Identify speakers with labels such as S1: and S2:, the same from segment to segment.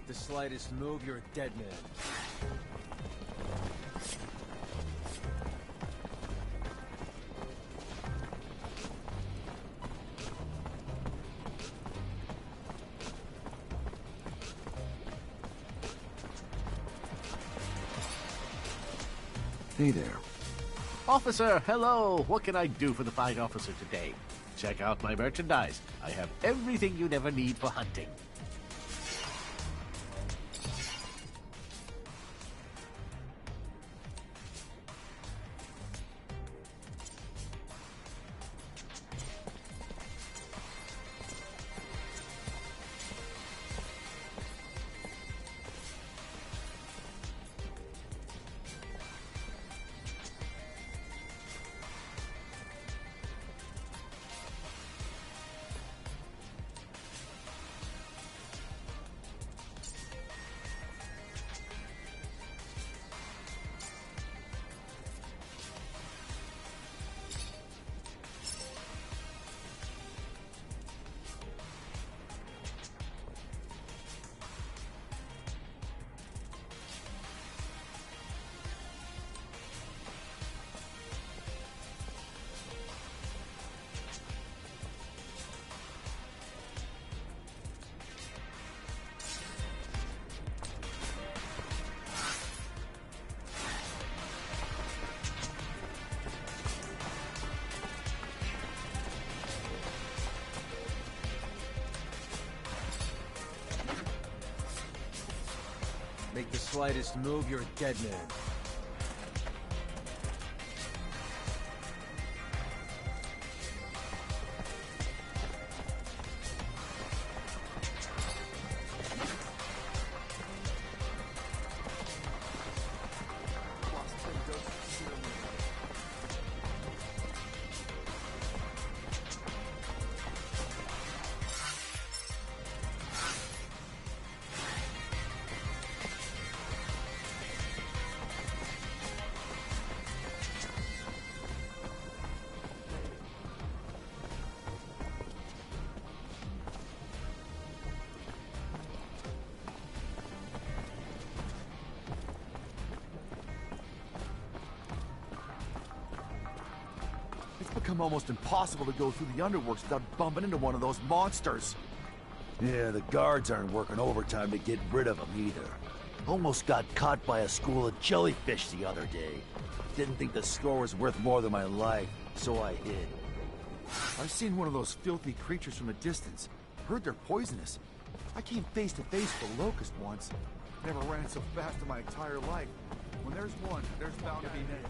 S1: Make the slightest move, you're a dead man.
S2: Hey there.
S3: Officer, hello! What can I do for the fine officer today? Check out my merchandise. I have everything you'd ever need for hunting.
S1: Make the slightest move, you're a dead man.
S2: It's become almost impossible to go through the underworks without bumping into one of those monsters. Yeah, the guards aren't working overtime to get rid of them either. Almost got caught by a school of jellyfish the other day. Didn't think the score was worth more than my life, so I hid. I've seen one of those filthy creatures from a distance. Heard they're poisonous. I came face to face with a locust once. Never ran so fast in my entire life. When there's one, there's bound to be many.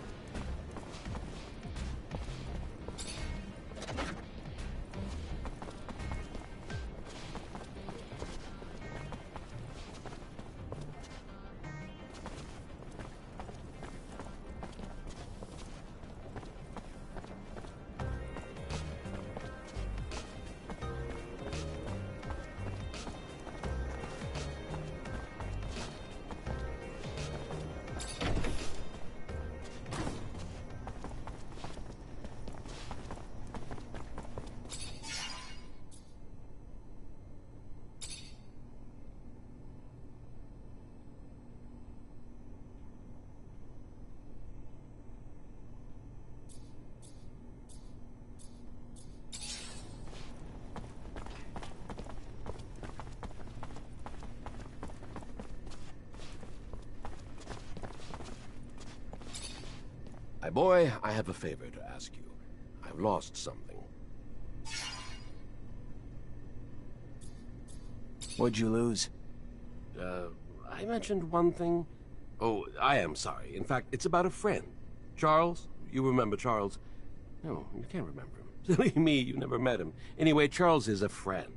S4: My boy, I have a favor to ask you. I've lost something.
S2: What'd you lose?
S4: I mentioned one thing. Oh, I am sorry. In fact, it's about a friend. Charles? You remember Charles? No, you can't remember him. Silly me, you never met him. Anyway, Charles is a friend.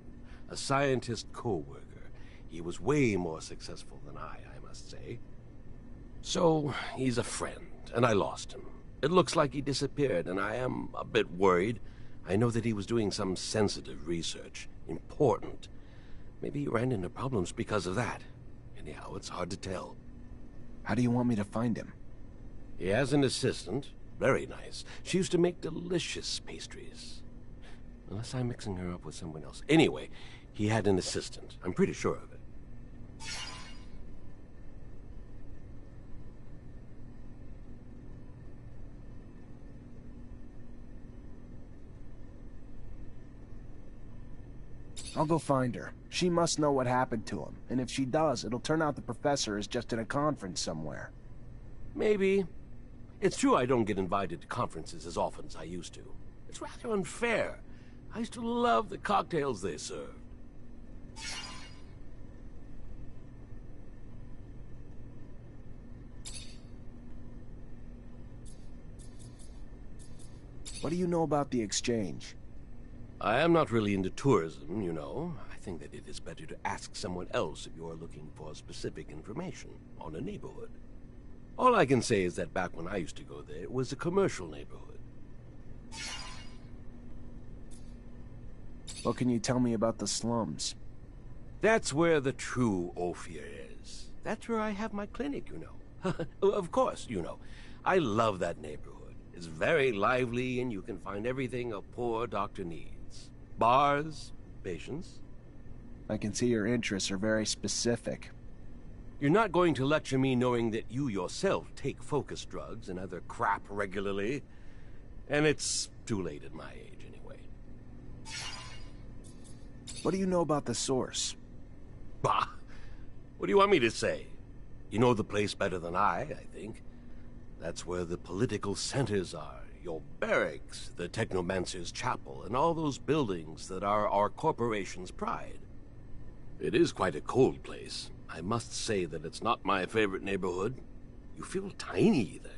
S4: A scientist co-worker. He was way more successful than I must say. So, he's a friend, and I lost him. It looks like he disappeared, and I am a bit worried. I know that he was doing some sensitive research. Important. Maybe he ran into problems because of that. Anyhow, it's hard to tell.
S2: How do you want me to find him?
S4: He has an assistant. Very nice. She used to make delicious pastries. Unless I'm mixing her up with someone else. Anyway, he had an assistant. I'm pretty sure of it.
S5: I'll go find her. She must know what happened to him, and if she does, it'll turn out the professor is just at a conference somewhere.
S4: Maybe. It's true I don't get invited to conferences as often as I used to. It's rather unfair. I used to love the cocktails they served.
S5: What do you know about the exchange?
S4: I am not really into tourism, you know. I think that it is better to ask someone else if you are looking for specific information on a neighborhood. All I can say is that back when I used to go there, it was a commercial neighborhood.
S5: What can you tell me about the slums?
S4: That's where the true Ophir is. That's where I have my clinic, you know. Of course, you know. I love that neighborhood. It's very lively, and you can find everything a poor doctor needs. Bars, patients.
S5: I can see your interests are very specific.
S4: You're not going to lecture me knowing that you yourself take focus drugs and other crap regularly. And it's too late at my age, anyway.
S5: What do you know about the source?
S4: Bah! What do you want me to say? You know the place better than I think. That's where the political centers are. Your barracks, the Technomancer's chapel, and all those buildings that are our corporation's pride. It is quite a cold place. I must say that it's not my favorite neighborhood. You feel tiny there.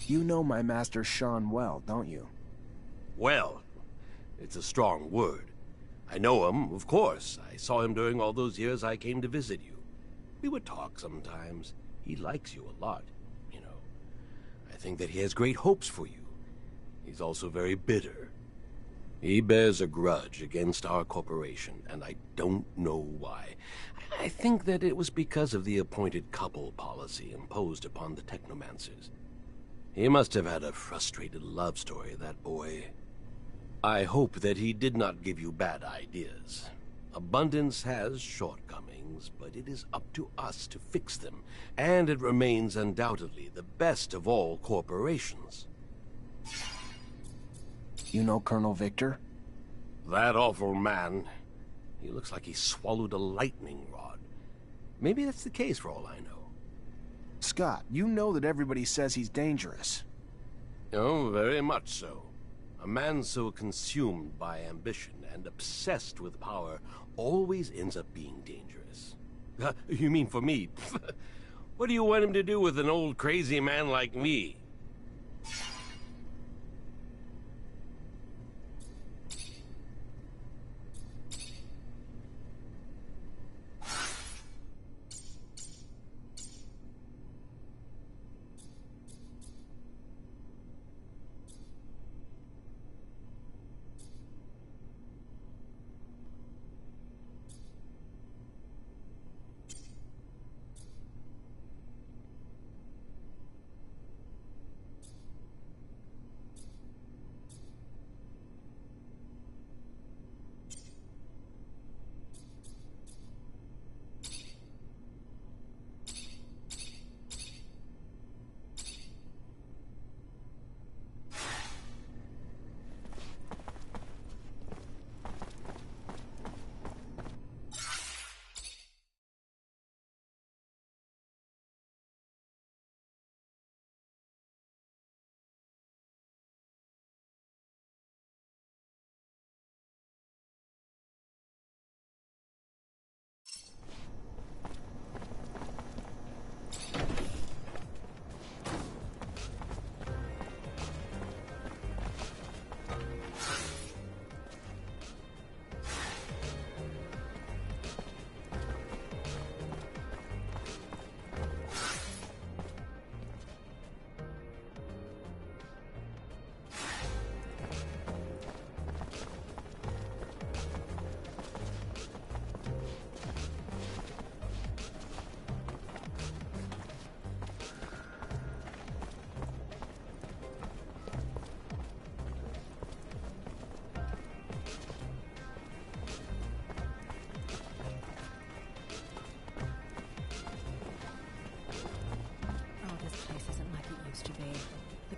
S5: You know my master Sean well, don't you?
S4: Well, it's a strong word. I know him, of course. I saw him during all those years I came to visit you. We would talk sometimes. He likes you a lot, you know. I think that he has great hopes for you. He's also very bitter. He bears a grudge against our corporation, and I don't know why. I think that it was because of the appointed couple policy imposed upon the Technomancers. He must have had a frustrated love story, that boy. I hope that he did not give you bad ideas. Abundance has shortcomings, but it is up to us to fix them, and it remains undoubtedly the best of all corporations.
S5: You know Colonel Victor?
S4: That awful man. He looks like he swallowed a lightning rod. Maybe that's the case for all I know.
S5: Scott, you know that everybody says he's dangerous.
S4: Oh, very much so. A man so consumed by ambition and obsessed with power always ends up being dangerous. You mean for me? What do you want him to do with an old crazy man like me?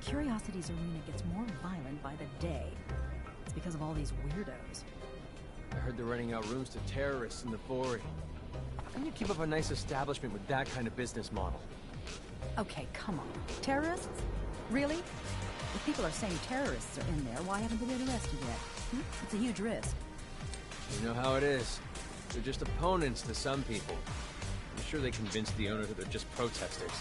S6: Curiosity's arena gets more violent by the day. It's because of all these weirdos.
S1: I heard they're renting out rooms to terrorists in the Vori. How can you keep up a nice establishment with that kind of business model?
S6: Okay, come on. Terrorists? Really? If people are saying terrorists are in there, why haven't they been arrested yet? It's a huge risk.
S1: You know how it is. They're just opponents to some people. I'm sure they convinced the owner that they're just protesters.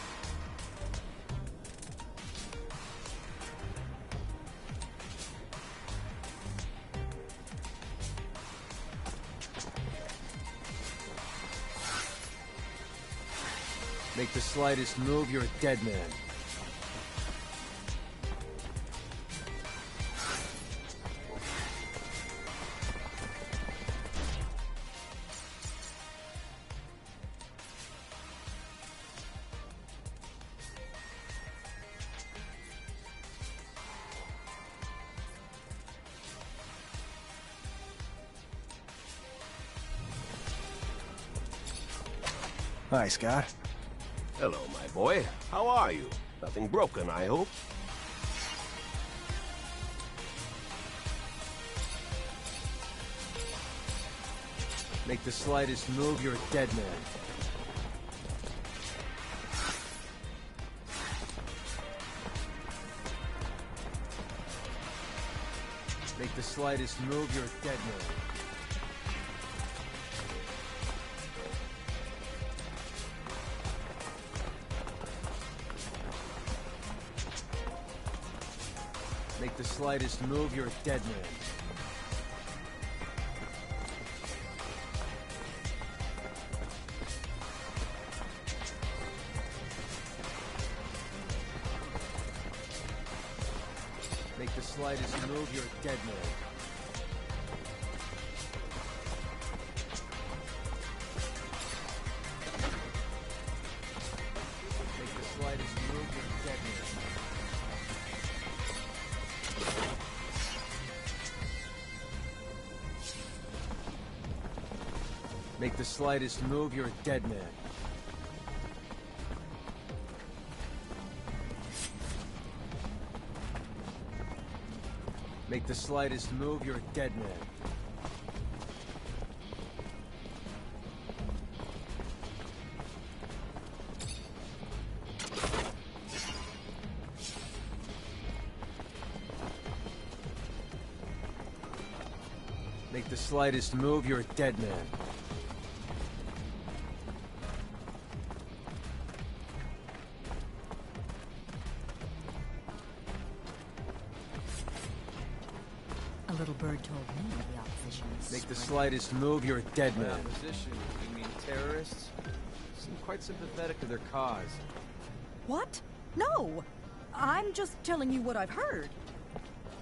S1: Make the slightest move, you're a dead man.
S5: Hi, Scott.
S4: Hello, my boy. How are you? Nothing broken, I hope.
S1: Make the slightest move, you're a dead man. Make the slightest move, you're a dead man. Make the slightest move, you're a dead man. Make the slightest move, you're a dead man. Make the slightest move, you're a dead man. Make the slightest move, you're a dead man. Make the slightest move, you're a dead man. Make the slightest move, you're a dead man.
S6: A little bird told me the opposition is
S1: Make the
S6: spreading.
S1: slightest move, you're a dead
S2: By
S1: man.
S2: opposition, you mean terrorists?
S1: Seem quite sympathetic to their cause.
S6: What? No! I'm just telling you what I've heard.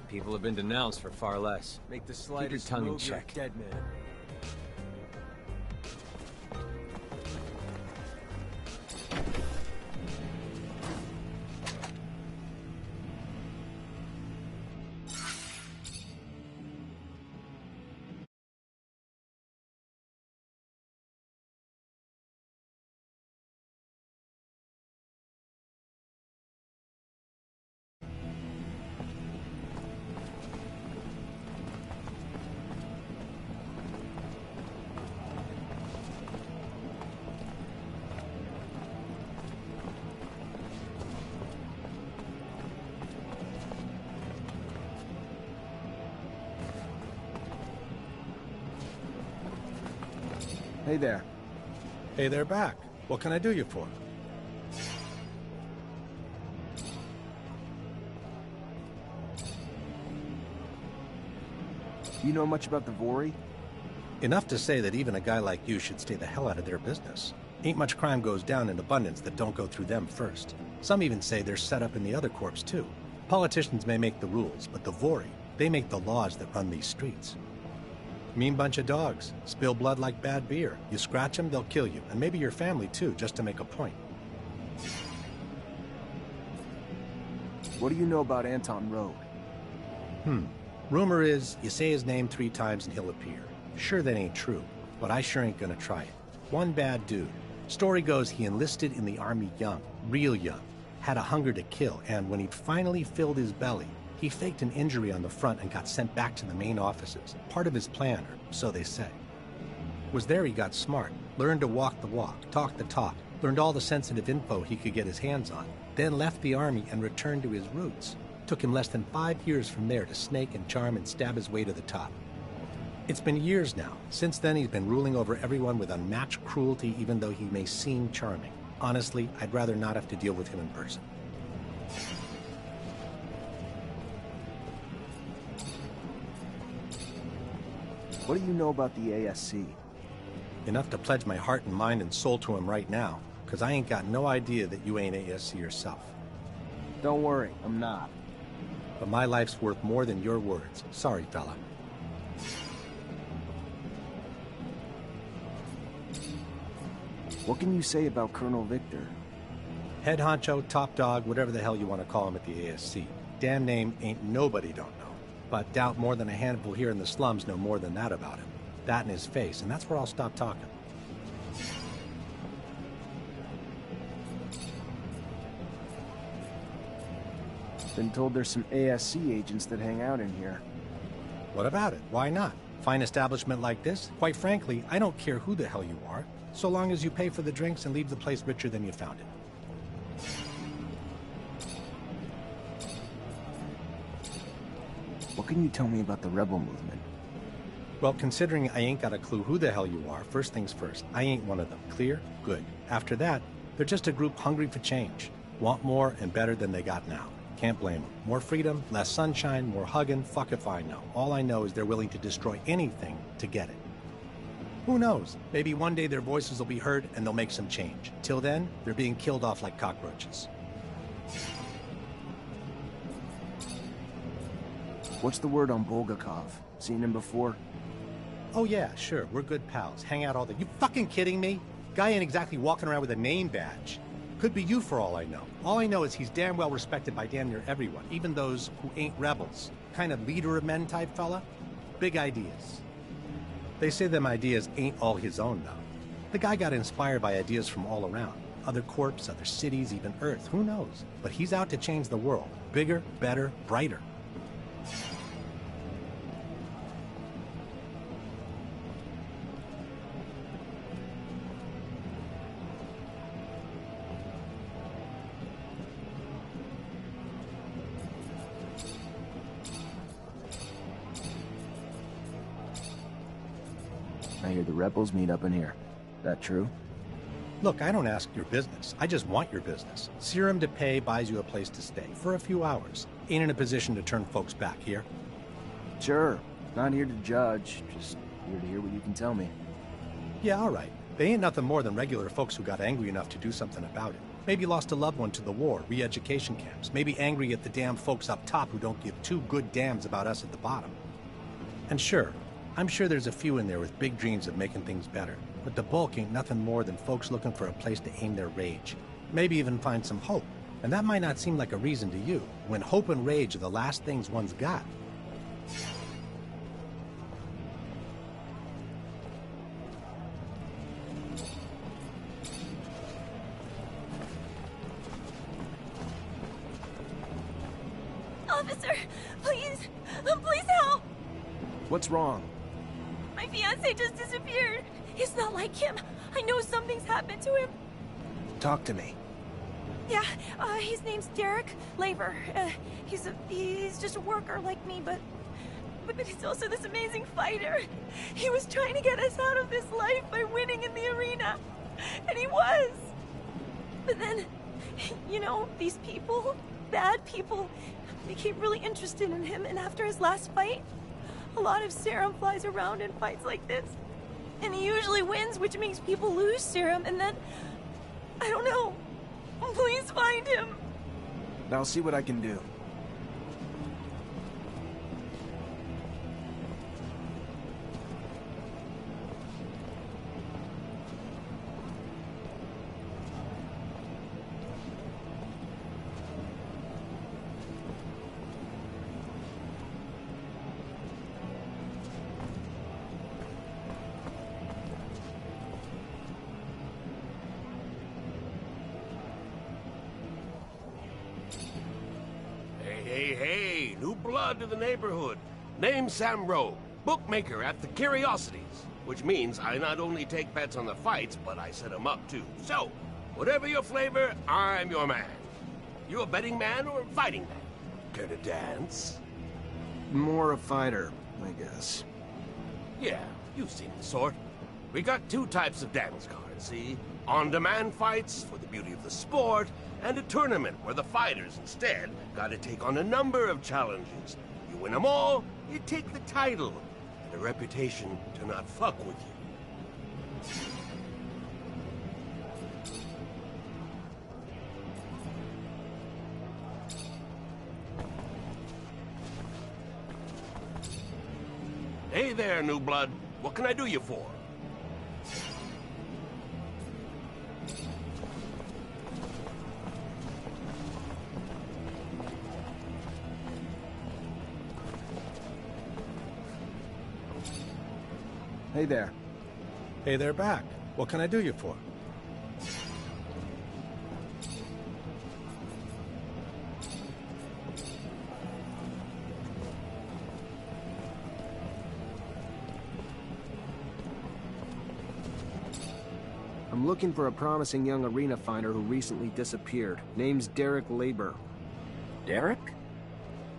S1: People have been denounced for far less. Make the slightest
S5: tongue in
S1: move, you're a
S5: check.
S1: dead man.
S5: Hey there.
S7: Hey, they're back. What can I do you for?
S5: You know much about the Vori?
S7: Enough to say that even a guy like you should stay the hell out of their business. Ain't much crime goes down in abundance that don't go through them first. Some even say they're set up in the other corps too. Politicians may make the rules, but the Vori, they make the laws that run these streets. Mean bunch of dogs. Spill blood like bad beer. You scratch them, they'll kill you. And maybe your family too, just to make a point.
S5: What do you know about Anton Road?
S7: Rumor is, you say his name 3 times and he'll appear. Sure, that ain't true, but I sure ain't gonna try it. One bad dude. Story goes he enlisted in the army young, real young. had a hunger to kill, and when he'd finally filled his belly, he faked an injury on the front and got sent back to the main offices. Part of his plan, or so they say. Was there he got smart, learned to walk the walk, talk the talk, learned all the sensitive info he could get his hands on, then left the army and returned to his roots. Took him less than 5 years from there to snake and charm and stab his way to the top. It's been years now. Since then, he's been ruling over everyone with unmatched cruelty, even though he may seem charming. Honestly, I'd rather not have to deal with him in person.
S5: What do you know about the ASC?
S7: Enough to pledge my heart and mind and soul to him right now, because I ain't got no idea that you ain't ASC yourself.
S5: Don't worry, I'm not.
S7: But my life's worth more than your words. Sorry, fella.
S5: What can you say about Colonel Victor?
S7: Head honcho, top dog, whatever the hell you want to call him at the ASC. Damn name ain't nobody don't know. But doubt more than a handful here in the slums know more than that about him. That in his face, and that's where I'll stop talking.
S5: Been told there's some ASC agents that hang out in here.
S7: What about it? Why not? Fine establishment like this? Quite frankly, I don't care who the hell you are, so long as you pay for the drinks and leave the place richer than you found it.
S5: What can you tell me about the rebel movement?
S7: Well, considering I ain't got a clue who the hell you are, first things first, I ain't one of them. Clear? Good. After that, they're just a group hungry for change. Want more and better than they got now. Can't blame them. More freedom, less sunshine, more hugging, fuck if I know. All I know is they're willing to destroy anything to get it. Who knows? Maybe one day their voices will be heard and they'll make some change. Till then, they're being killed off like cockroaches.
S5: What's the word on Bulgakov? Seen him before?
S7: Oh yeah, sure, we're good pals. Hang out all day. You fucking kidding me? Guy ain't exactly walking around with a name badge. Could be you for all I know. All I know is he's damn well respected by damn near everyone, even those who ain't rebels. Kind of leader of men type fella. Big ideas. They say them ideas ain't all his own, though. The guy got inspired by ideas from all around. Other corps, other cities, even Earth. Who knows? But he's out to change the world. Bigger, better, brighter.
S5: I hear the rebels meet up in here. That true?
S7: Look, I don't ask your business. I just want your business. Serum to pay buys you a place to stay for a few hours. Ain't in a position to turn folks back here.
S5: Sure. Not here to judge. Just here to hear what you can tell me.
S7: Yeah, all right. They ain't nothing more than regular folks who got angry enough to do something about it. Maybe lost a loved one to the war, re-education camps. Maybe angry at the damn folks up top who don't give two good damns about us at the bottom. And sure, I'm sure there's a few in there with big dreams of making things better. But the bulk ain't nothing more than folks looking for a place to aim their rage. Maybe even find some hope. And that might not seem like a reason to you, when hope and rage are the last things one's got.
S8: Officer, please, please help!
S5: What's wrong?
S8: My fiancé just disappeared. It's not like him. I know something's happened to him.
S5: Talk to me.
S8: Yeah, his name's Derek Labor. He's just a worker like me, but he's also this amazing fighter. He was trying to get us out of this life by winning in the arena. And he was. But then, you know, these people, bad people, became really interested in him, and after his last fight, a lot of serum flies around in fights like this. And he usually wins, which makes people lose serum, and then... I don't know. Please find him.
S5: I'll see what I can do.
S4: blood to the neighborhood. Name's Sam Rowe, bookmaker at the Curiosities. Which means I not only take bets on the fights, but I set them up too. So, whatever your flavor, I'm your man. You a betting man or a fighting man? Care to dance?
S5: More a fighter, I guess.
S4: Yeah, you've seen the sort. We got two types of dance cards, see? On-demand fights for the beauty of the sport, and a tournament where the fighters instead gotta take on a number of challenges. You win them all, you take the title, and a reputation to not fuck with you. Hey there, new blood. What can I do you for?
S5: Hey there.
S7: Hey there back. What can I do you for?
S5: I'm looking for a promising young arena fighter who recently disappeared. Name's Derek Labor.
S9: Derek?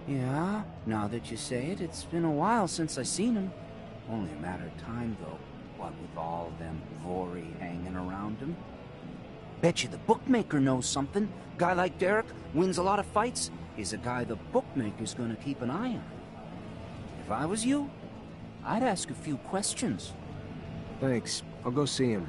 S9: Yeah, now that you say it, it's been a while since I seen him. Only a matter of time, though, what with all them Vori hanging around him. Bet you the bookmaker knows something. Guy like Derek wins a lot of fights. He's a guy the bookmaker's gonna keep an eye on. If I was you, I'd ask a few questions.
S5: Thanks. I'll go see him.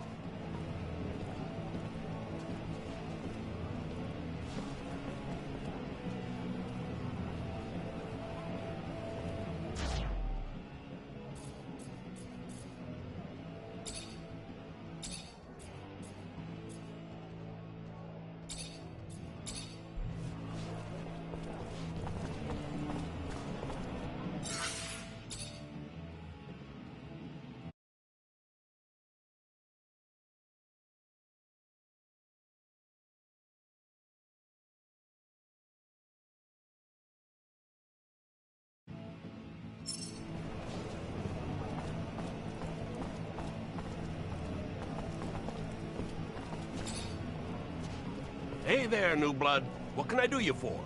S4: Hey there, new blood. What can I do you for?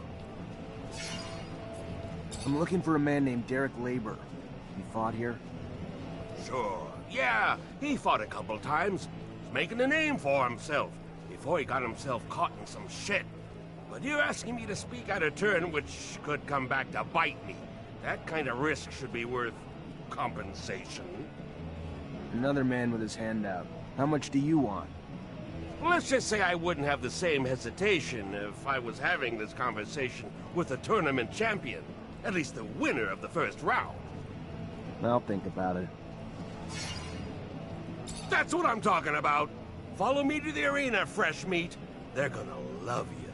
S5: I'm looking for a man named Derek Labor. He fought here?
S4: Sure. Yeah, he fought a couple times. He's making a name for himself before he got himself caught in some shit. But you're asking me to speak out of turn, which could come back to bite me. That kind of risk should be worth compensation.
S5: Another man with his hand out. How much do you want?
S4: Let's just say I wouldn't have the same hesitation if I was having this conversation with a tournament champion. At least the winner of the first round.
S5: I'll think about it.
S4: That's what I'm talking about. Follow me to the arena, fresh meat. They're gonna love you.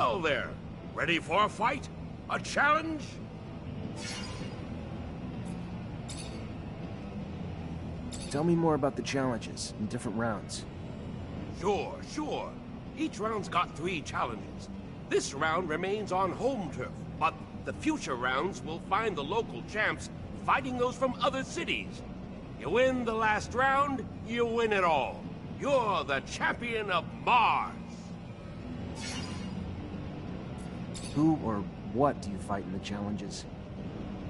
S4: Hello there. Ready for a fight? A challenge?
S5: Tell me more about the challenges in different rounds.
S4: Sure. Each round's got 3 challenges. This round remains on home turf, but the future rounds will find the local champs fighting those from other cities. You win the last round, you win it all. You're the champion of Mars.
S5: Who or what do you fight in the challenges?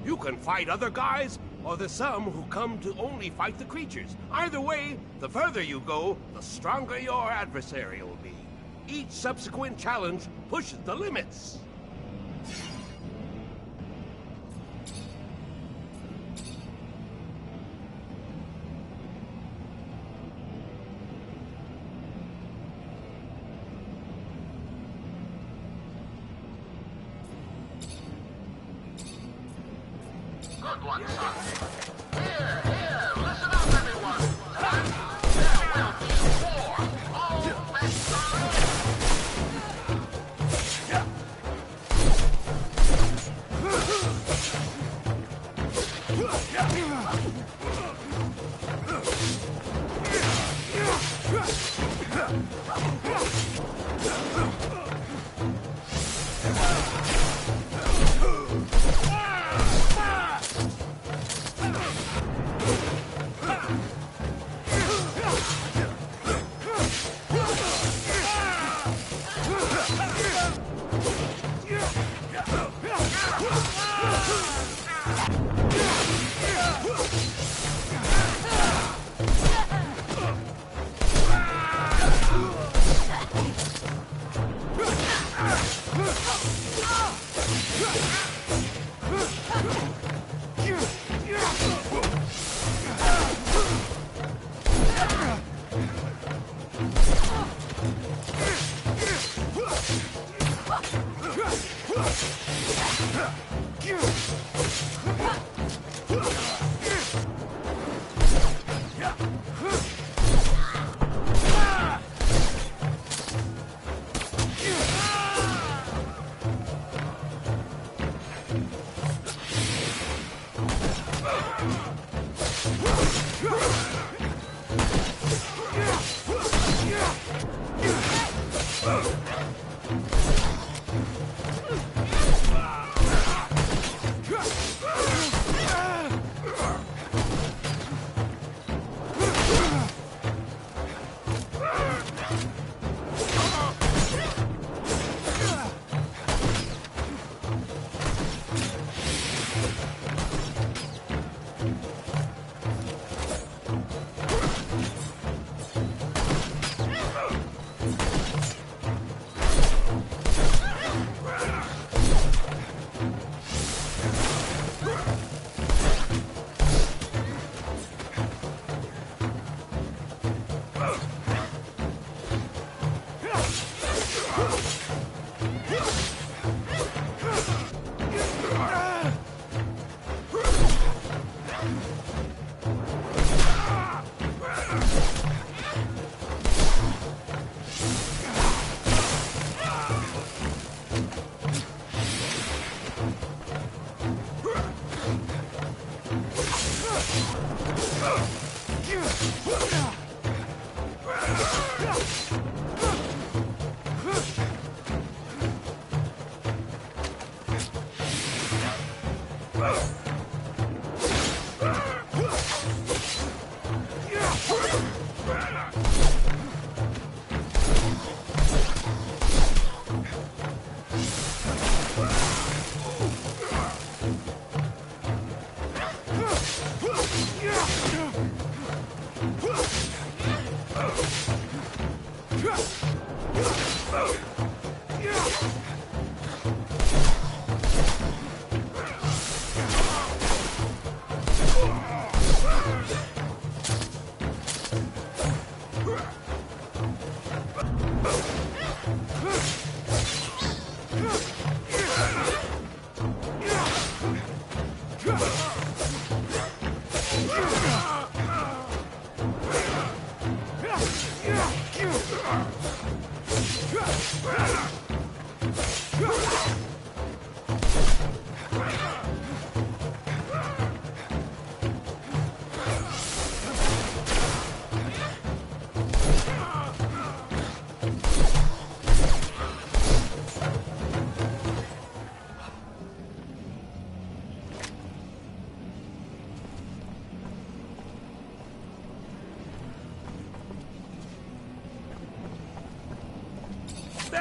S4: You can fight other guys, or there's some who come to only fight the creatures. Either way, the further you go, the stronger your adversary will be. Each subsequent challenge pushes the limits.
S10: Good one, son. Here, listen up, everyone. There will be war. All bets are in.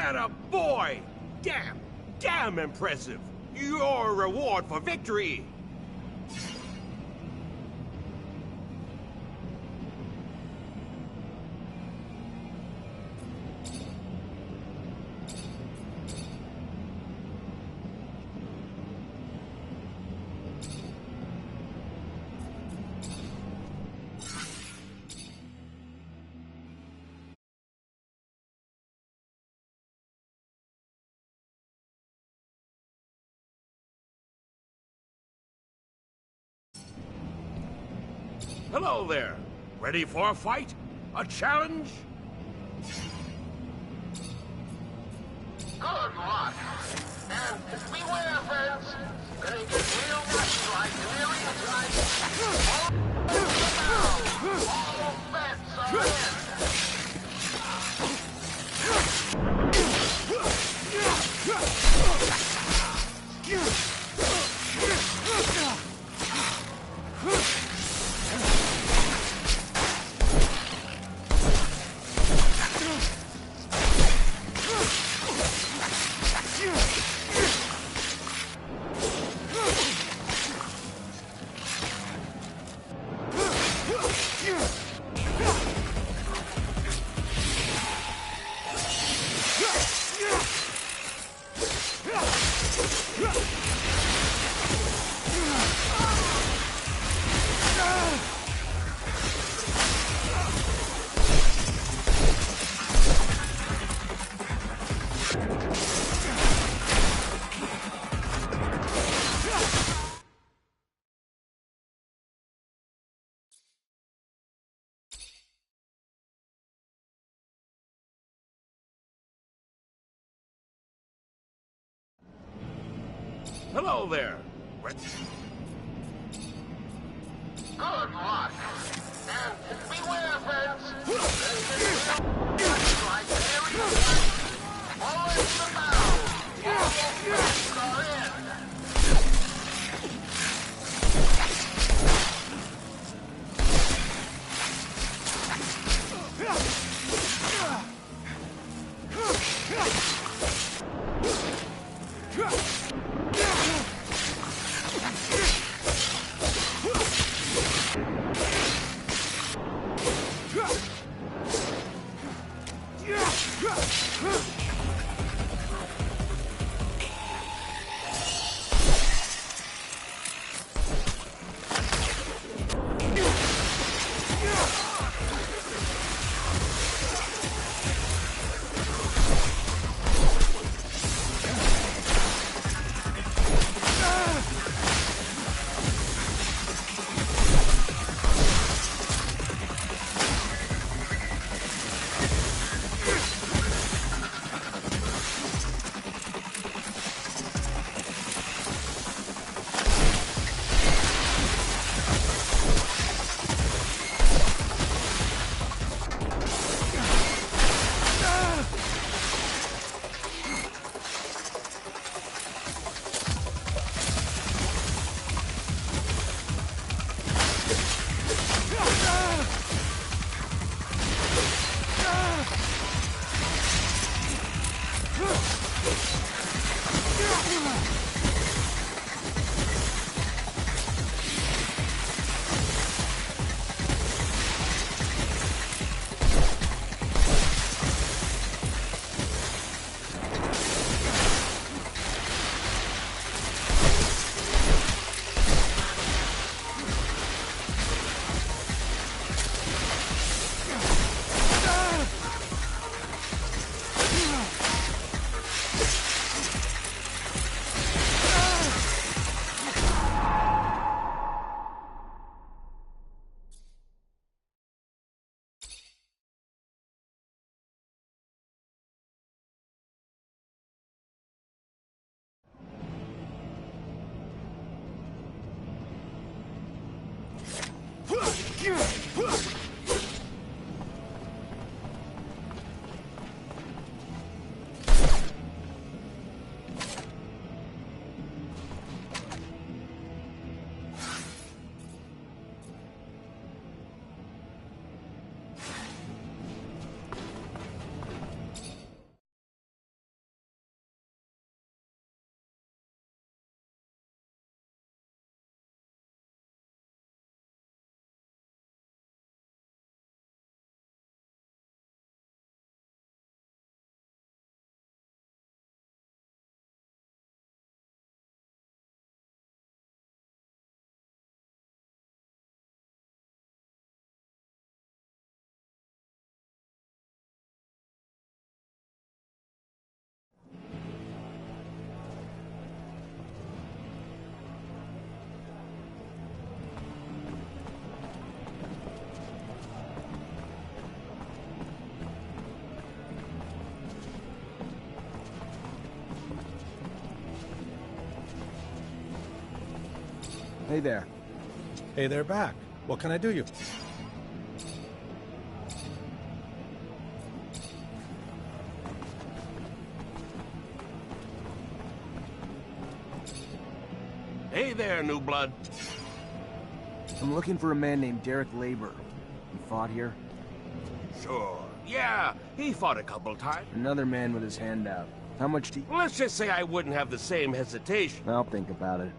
S4: Atta boy! Damn impressive! Your reward for victory! Hello there. Ready for a fight? A challenge?
S10: Good luck. And beware, friends. Gonna get real nasty like delirium tonight. All bets are in.
S4: Hello there.
S10: Good luck. And beware, friends. Gonna get real nasty like delirium tonight. All in the bow. All bets are in.
S5: Hey there.
S7: Hey, they're back. What can I do you?
S4: Hey there, new blood.
S5: I'm looking for a man named Derek Labor. He fought here?
S4: Sure. Yeah, he fought a couple times.
S5: Another man with his hand out. How much do you...
S4: Let's just say I wouldn't have the same hesitation.
S5: I'll think about it.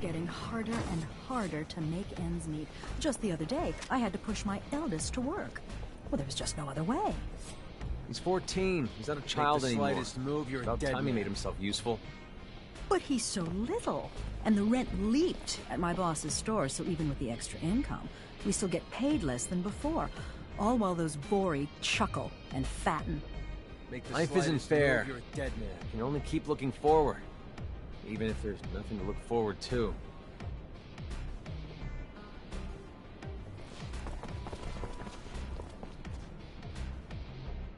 S6: Getting harder and harder to make ends meet. Just the other day, I had to push my eldest to work. Well, there was just no other way.
S1: He's 14. He's not a child anymore.
S2: Make the slightest move, you're
S1: About
S2: dead
S1: time he
S2: man.
S1: made himself useful.
S6: But he's so little. And the rent leaped at my boss's store, so even with the extra income, we still get paid less than before. All while those Vori chuckle and fatten.
S1: Life isn't fair.
S2: Move, you're a dead man.
S1: You can only keep looking forward. Even if there's nothing to look forward to.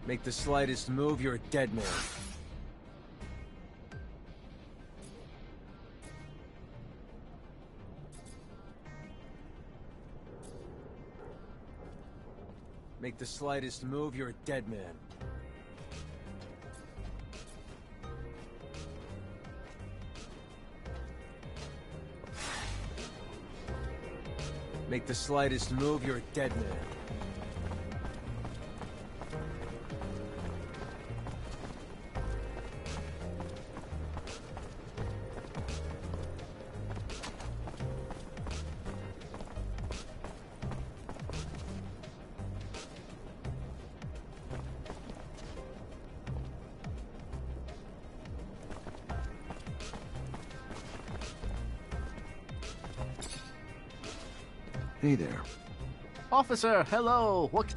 S2: Make the slightest move, you're a dead man. Make the slightest move, you're a dead man. Make the slightest move, you're a dead man.
S5: Hey there.
S3: Officer, hello. What...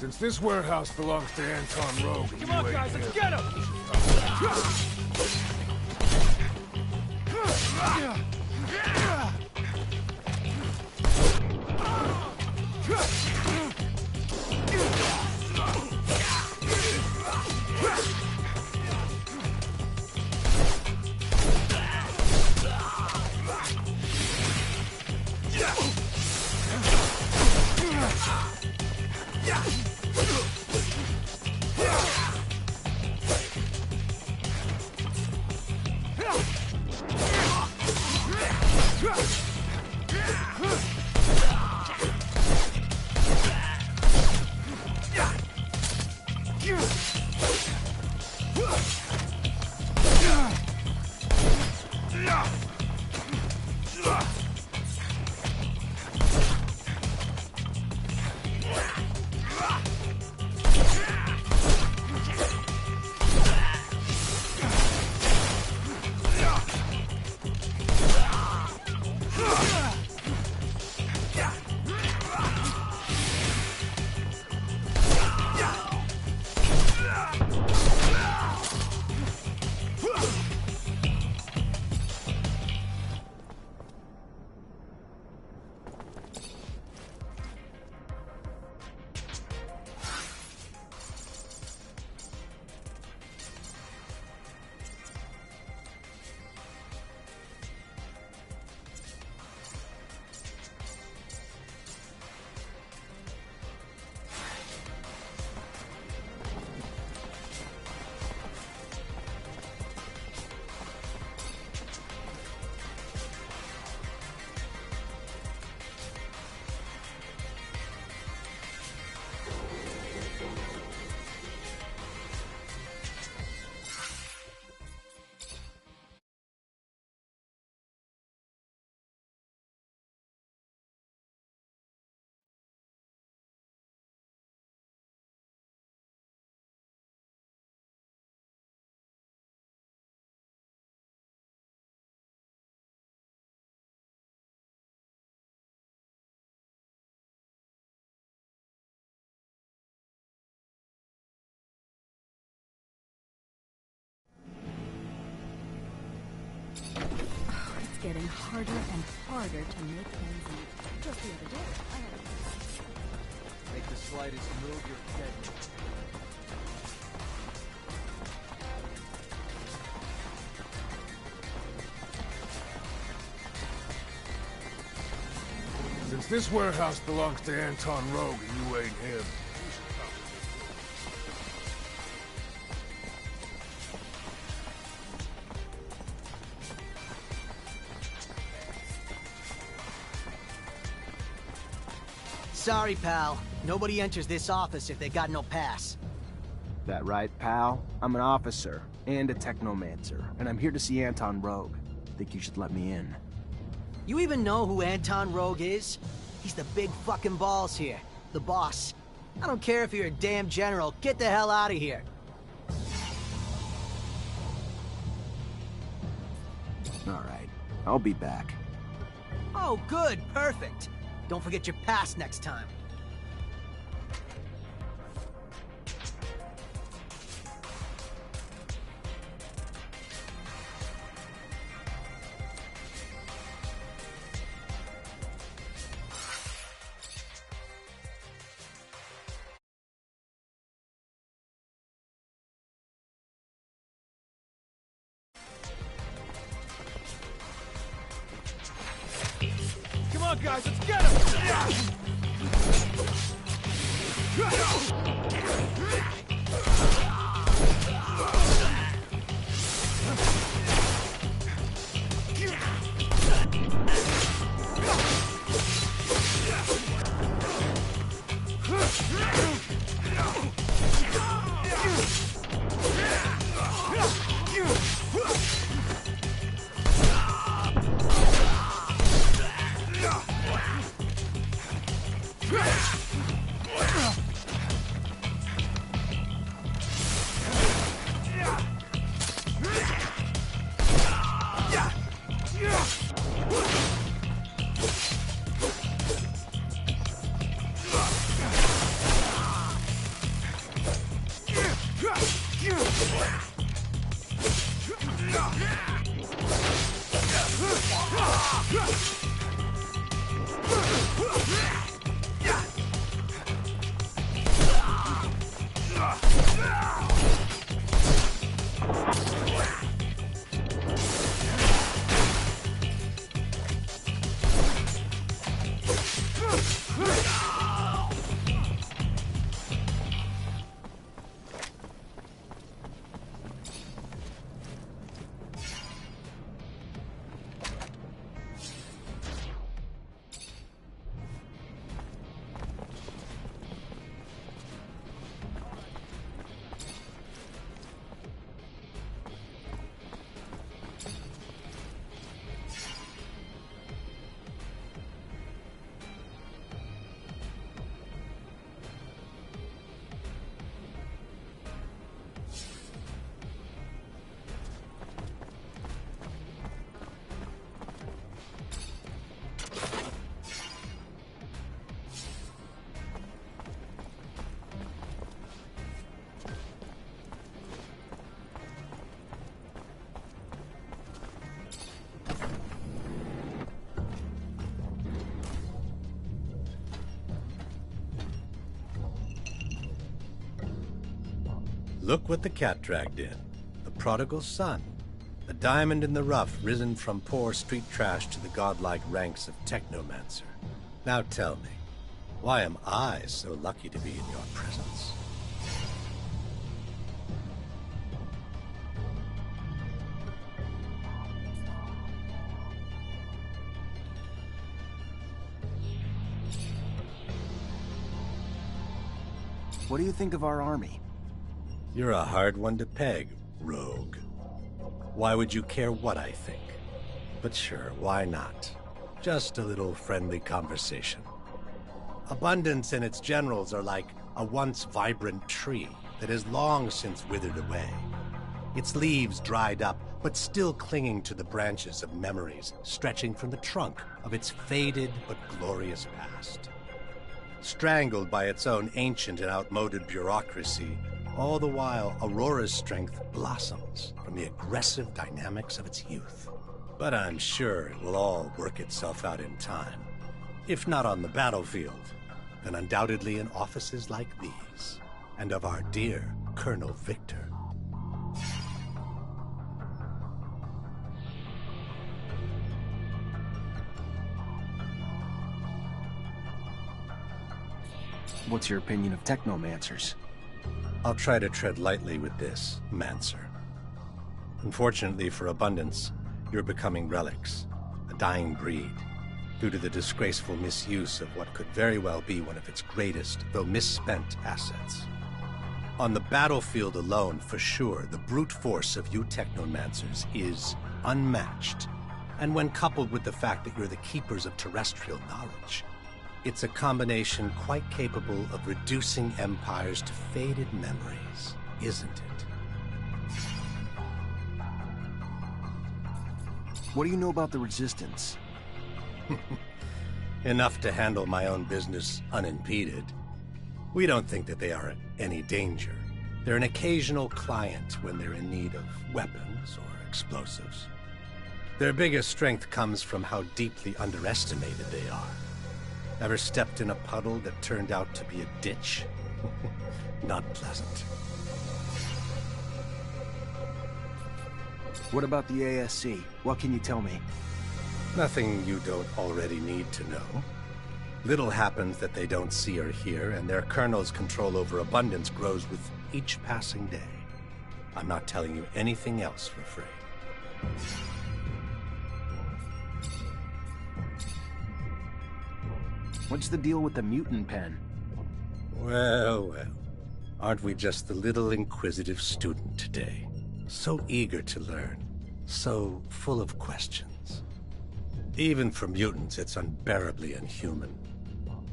S11: Since this warehouse belongs to Anton Rogue,
S2: Come on, guys, let's get him!
S6: Oh, it's getting harder and harder to make ends meet. Just the other day, I had a...
S1: Make the slightest move, you're dead.
S11: Since this warehouse belongs to Anton Rogue and you ain't him,
S12: Sorry, pal. Nobody enters this office if they got no pass.
S5: That right, pal? I'm an officer and a Technomancer, and I'm here to see Anton Rogue. Think you should let me in.
S12: You even know who Anton Rogue is? He's the big fucking balls here. The boss. I don't care if you're a damn general. Get the hell out of here.
S5: Alright, I'll be back.
S12: Oh, good. Perfect. Don't forget your pass next time.
S11: come on, guys, let's get him!
S7: Look what the cat dragged in. The prodigal son. A diamond in the rough, risen from poor street trash to the godlike ranks of Technomancer. Now tell me, why am I so lucky to be in your presence?
S5: What do you think of our army?
S7: You're a hard one to peg, Rogue. Why would you care what I think? But sure, why not? Just a little friendly conversation. Abundance and its generals are like a once vibrant tree that has long since withered away. Its leaves dried up, but still clinging to the branches of memories stretching from the trunk of its faded but glorious past. Strangled by its own ancient and outmoded bureaucracy, all the while Aurora's strength blossoms from the aggressive dynamics of its youth. But I'm sure it will all work itself out in time. If not on the battlefield, then undoubtedly in offices like these, and of our dear Colonel Victor.
S5: What's your opinion of Technomancers?
S7: I'll try to tread lightly with this, Mancer. Unfortunately for Abundance, you're becoming relics, a dying breed, due to the disgraceful misuse of what could very well be one of its greatest, though misspent, assets. On the battlefield alone, for sure, the brute force of you Technomancers is unmatched. And when coupled with the fact that you're the keepers of terrestrial knowledge, it's a combination quite capable of reducing empires to faded memories, isn't it?
S5: What do you know about the Resistance?
S7: Enough to handle my own business unimpeded. We don't think that they are any danger. They're an occasional client when they're in need of weapons or explosives. Their biggest strength comes from how deeply underestimated they are. Ever stepped in a puddle that turned out to be a ditch? Not pleasant.
S5: What about the ASC? What can you tell me?
S7: Nothing you don't already need to know. Little happens that they don't see or hear, and their colonel's control over Abundance grows with each passing day. I'm not telling you anything else for free.
S5: What's the deal with the mutant pen?
S7: Well, well. Aren't we just the little inquisitive student today? So eager to learn. So full of questions. Even for mutants, it's unbearably inhuman.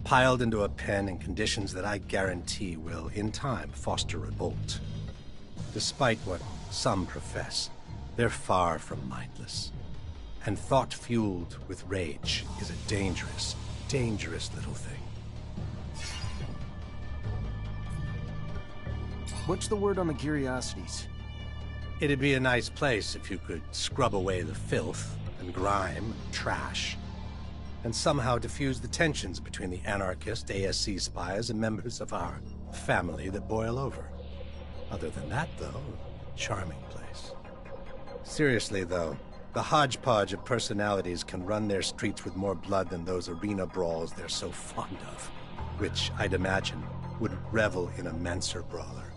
S7: Piled into a pen in conditions that I guarantee will, in time, foster revolt. Despite what some profess, they're far from mindless. And thought-fueled with rage is a dangerous, dangerous little thing.
S5: What's the word on the Curiosities?
S7: It'd be a nice place if you could scrub away the filth and grime and trash, and somehow diffuse the tensions between the anarchist ASC spies and members of our family that boil over. Other than that, though, charming place. Seriously, though, the hodgepodge of personalities can run their streets with more blood than those arena brawls they're so fond of, which, I'd imagine, would revel in a Mancer brawler,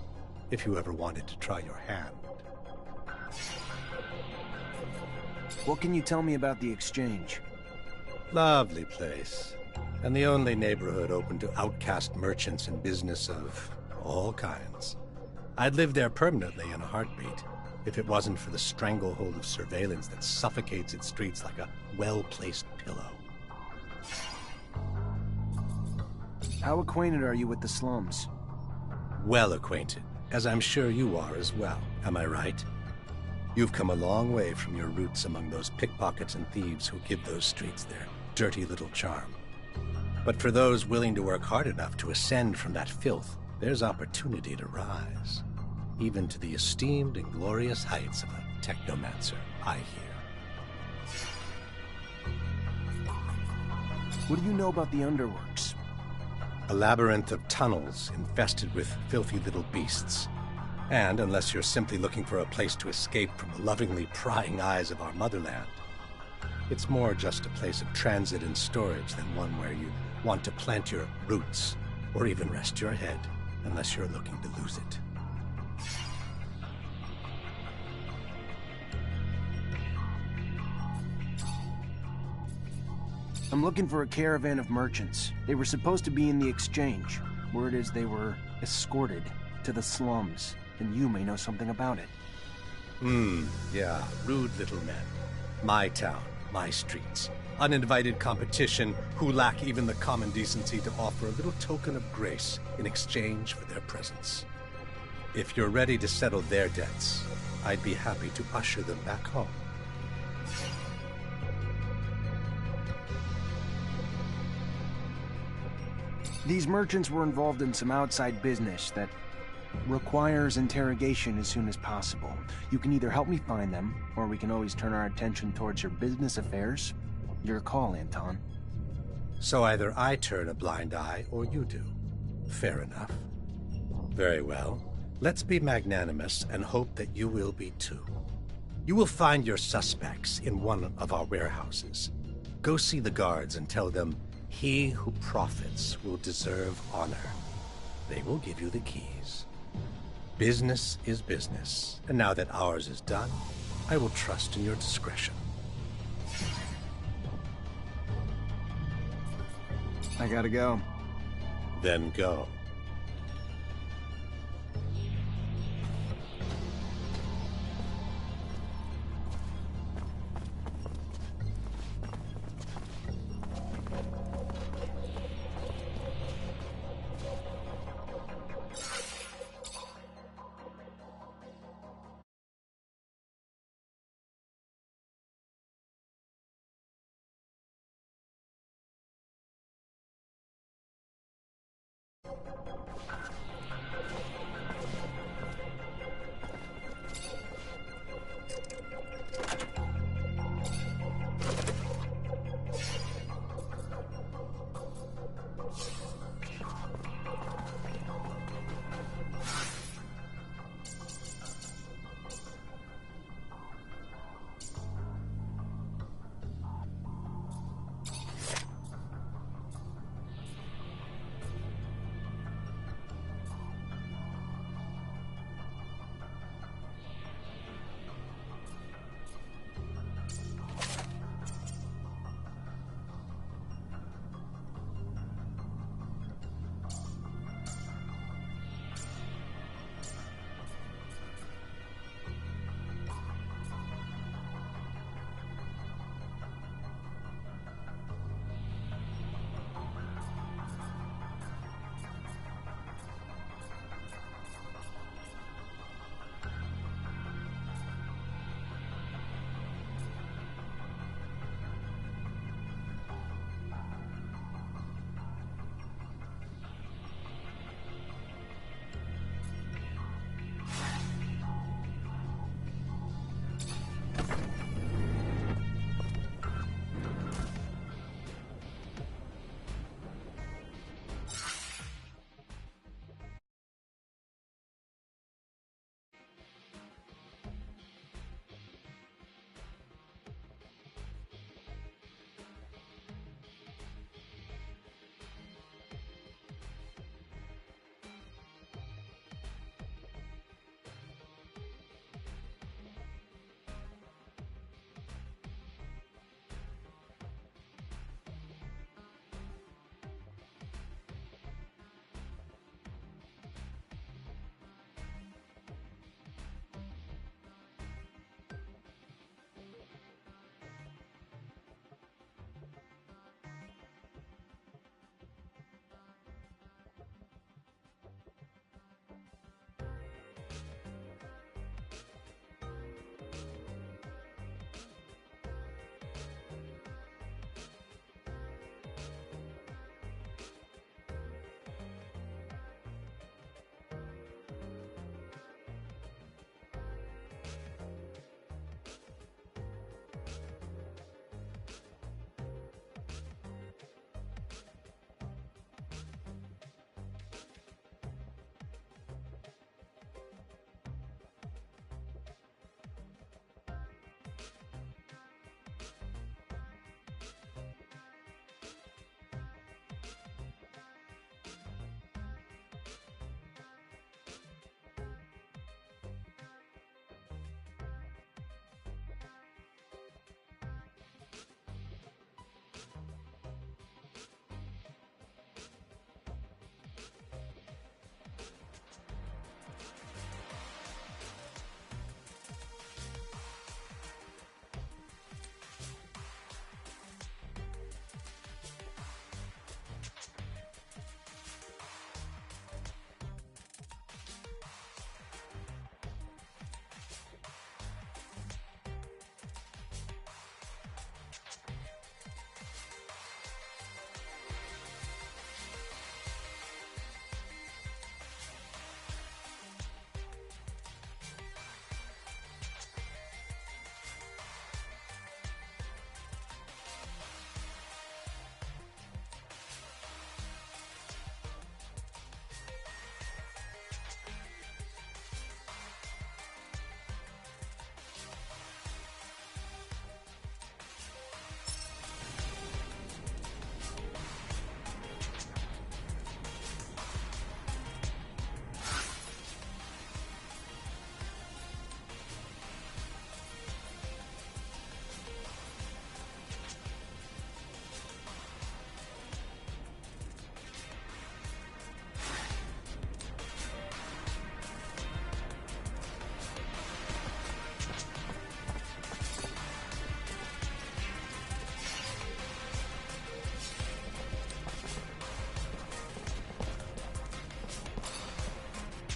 S7: if you ever wanted to try your hand.
S5: What can you tell me about the Exchange?
S7: Lovely place, and the only neighborhood open to outcast merchants and business of all kinds. I'd live there permanently in a heartbeat, if it wasn't for the stranglehold of surveillance that suffocates its streets like a well-placed pillow.
S5: How acquainted are you with the slums?
S7: Well acquainted, as I'm sure you are as well, am I right? You've come a long way from your roots among those pickpockets and thieves who give those streets their dirty little charm. But for those willing to work hard enough to ascend from that filth, there's opportunity to rise, even to the esteemed and glorious heights of a Technomancer, I hear.
S5: What do you know about the Underworks?
S7: A labyrinth of tunnels infested with filthy little beasts. And unless you're simply looking for a place to escape from the lovingly prying eyes of our motherland, it's more just a place of transit and storage than one where you want to plant your roots or even rest your head, unless you're looking to lose it.
S5: I'm looking for a caravan of merchants. They were supposed to be in the Exchange. Word is they were escorted to the slums, and you may know something about it.
S7: Yeah, rude little men. My town, my streets. Uninvited competition who lack even the common decency to offer a little token of grace in exchange for their presence. If you're ready to settle their debts, I'd be happy to usher them back home.
S5: These merchants were involved in some outside business that requires interrogation as soon as possible. You can either help me find them, or we can always turn our attention towards your business affairs. Your call, Anton.
S7: So either I turn a blind eye, or you do. Fair enough. Very well. Let's be magnanimous and hope that you will be too. You will find your suspects in one of our warehouses. Go see the guards and tell them, he who profits will deserve honor. They will give you the keys. Business is business, and now that ours is done, I will trust in your discretion.
S5: I gotta go.
S7: Then go.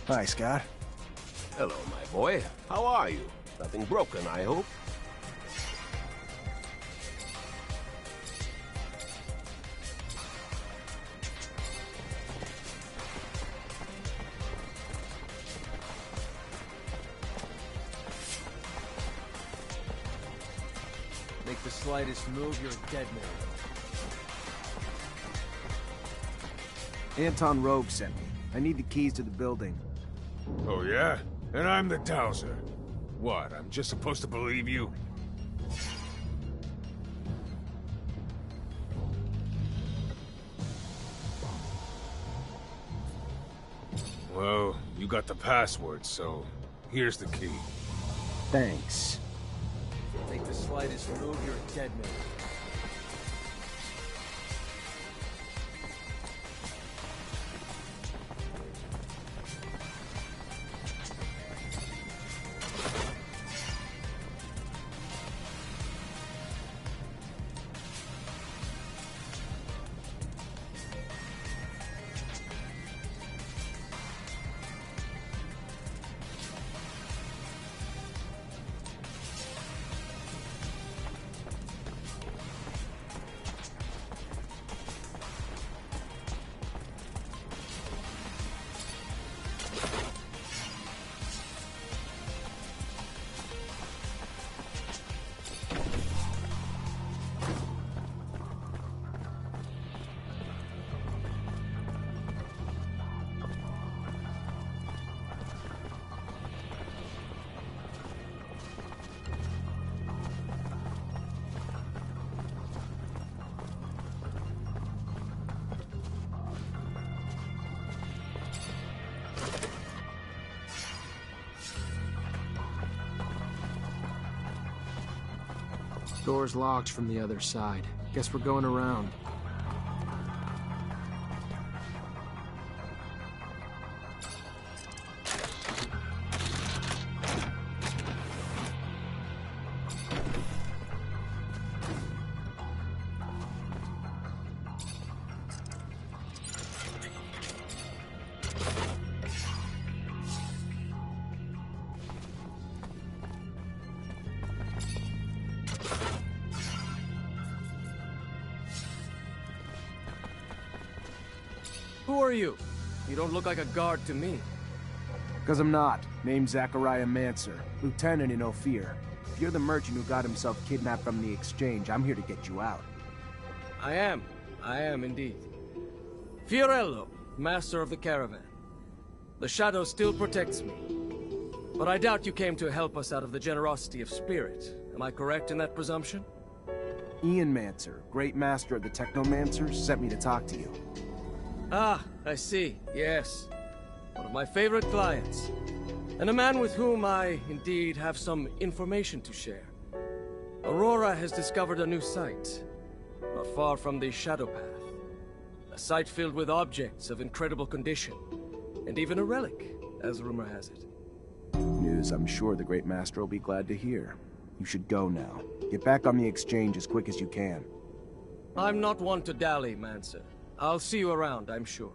S5: Hi, Scott.
S4: Hello, my boy. How are you? Nothing broken, I hope.
S1: Make the slightest move, you're a dead man.
S5: Anton Rogue sent me. I need the keys to the building.
S11: Oh, yeah? And I'm the Dowser. What, I'm just supposed to believe you? Well, you got the password, so here's the key.
S5: Thanks.
S1: Make the slightest move, you're a dead man.
S13: Door's locked from the other side. Guess we're going around.
S1: Who are you? You don't look like a guard to me.
S5: Because I'm not. Name's Zachariah Mancer, lieutenant in Ophir. If you're the merchant who got himself kidnapped from the exchange, I'm here to get you out.
S1: I am indeed. Fiorello, master of the caravan. The shadow still protects me. But I doubt you came to help us out of the generosity of spirit. Am I correct in that presumption?
S5: Ian Mancer, great master of the Technomancer, sent me to talk to you.
S1: Ah, I see. Yes. One of my favorite clients. And a man with whom I, indeed, have some information to share. Aurora has discovered a new site, not far from the Shadow Path. A site filled with objects of incredible condition, and even a relic, as rumor has it.
S5: News I'm sure the great master will be glad to hear. You should go now. Get back on the exchange as quick as you can.
S1: I'm not one to dally, Mancer. I'll see you around, I'm sure.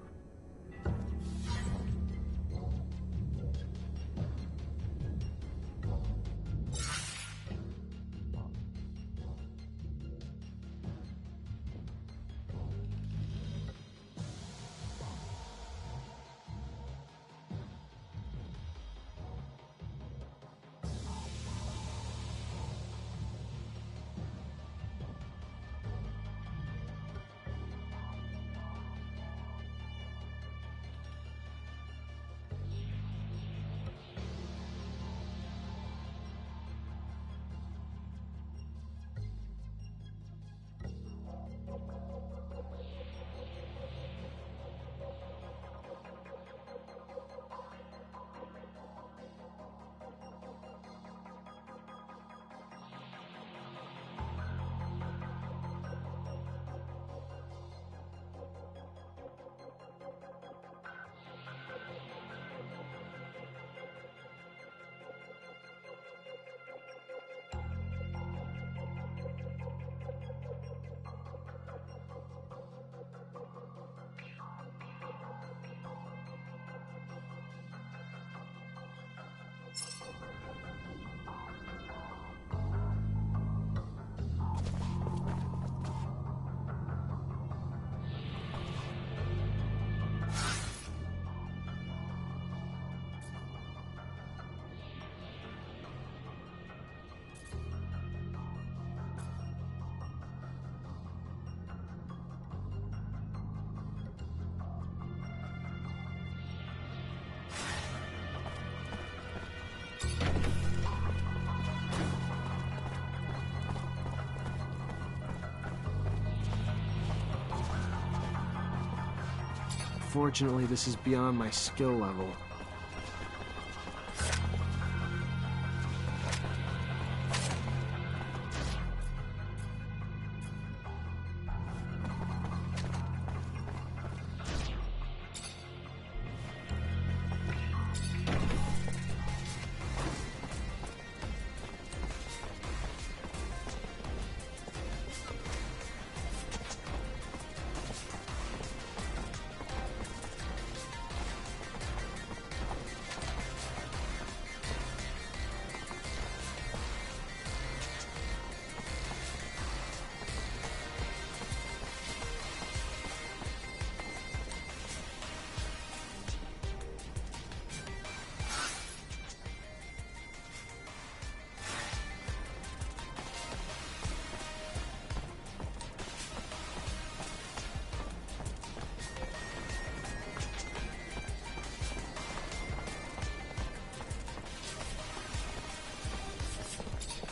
S13: Unfortunately, this is beyond my skill level.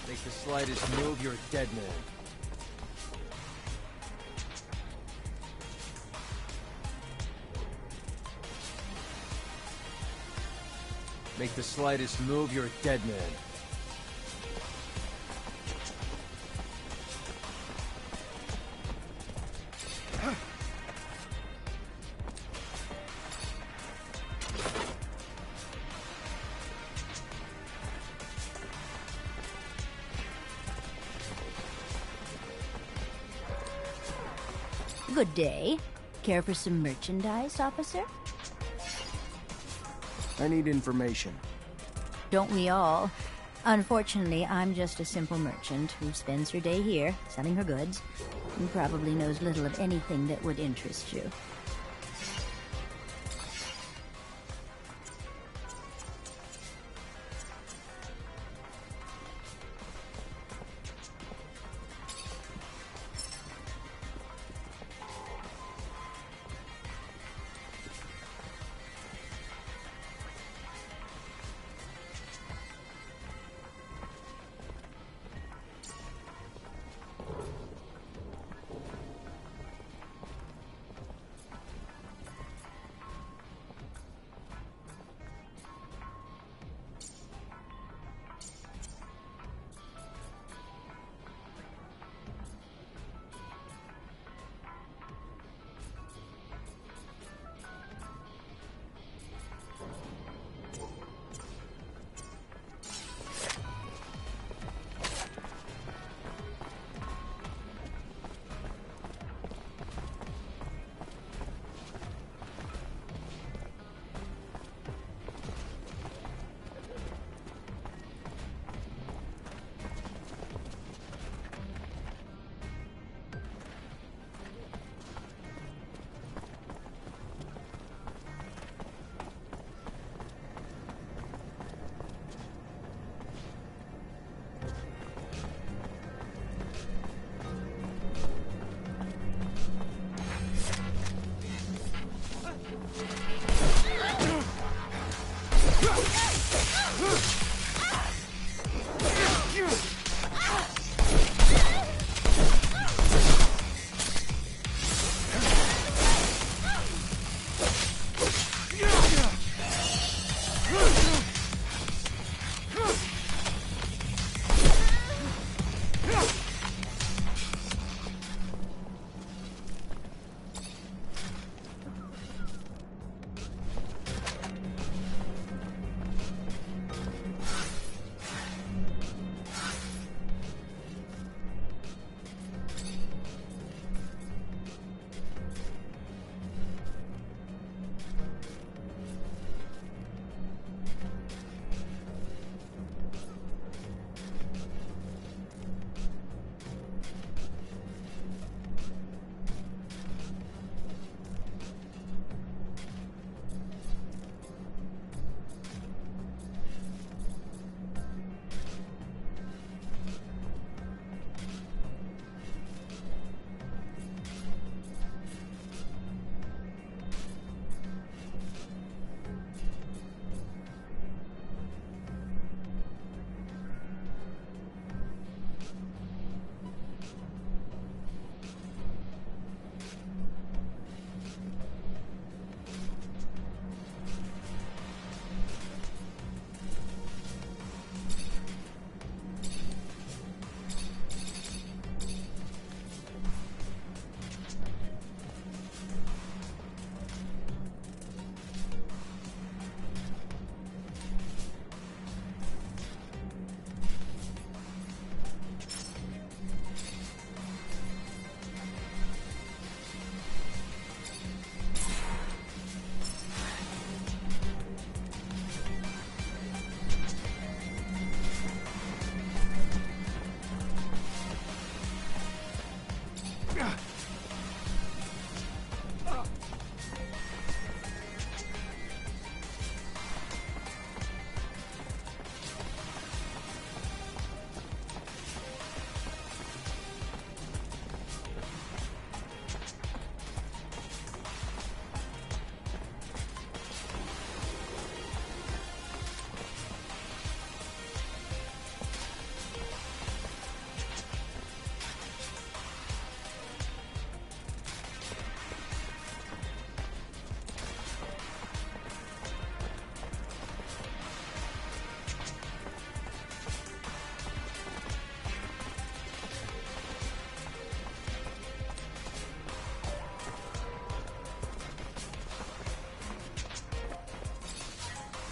S14: Make the slightest move, you're a dead man. Make the slightest move, you're a dead man.
S15: Good day. Care for some merchandise, officer?
S5: I need information.
S15: Don't we all? Unfortunately, I'm just a simple merchant who spends her day here, selling her goods, and probably knows little of anything that would interest you.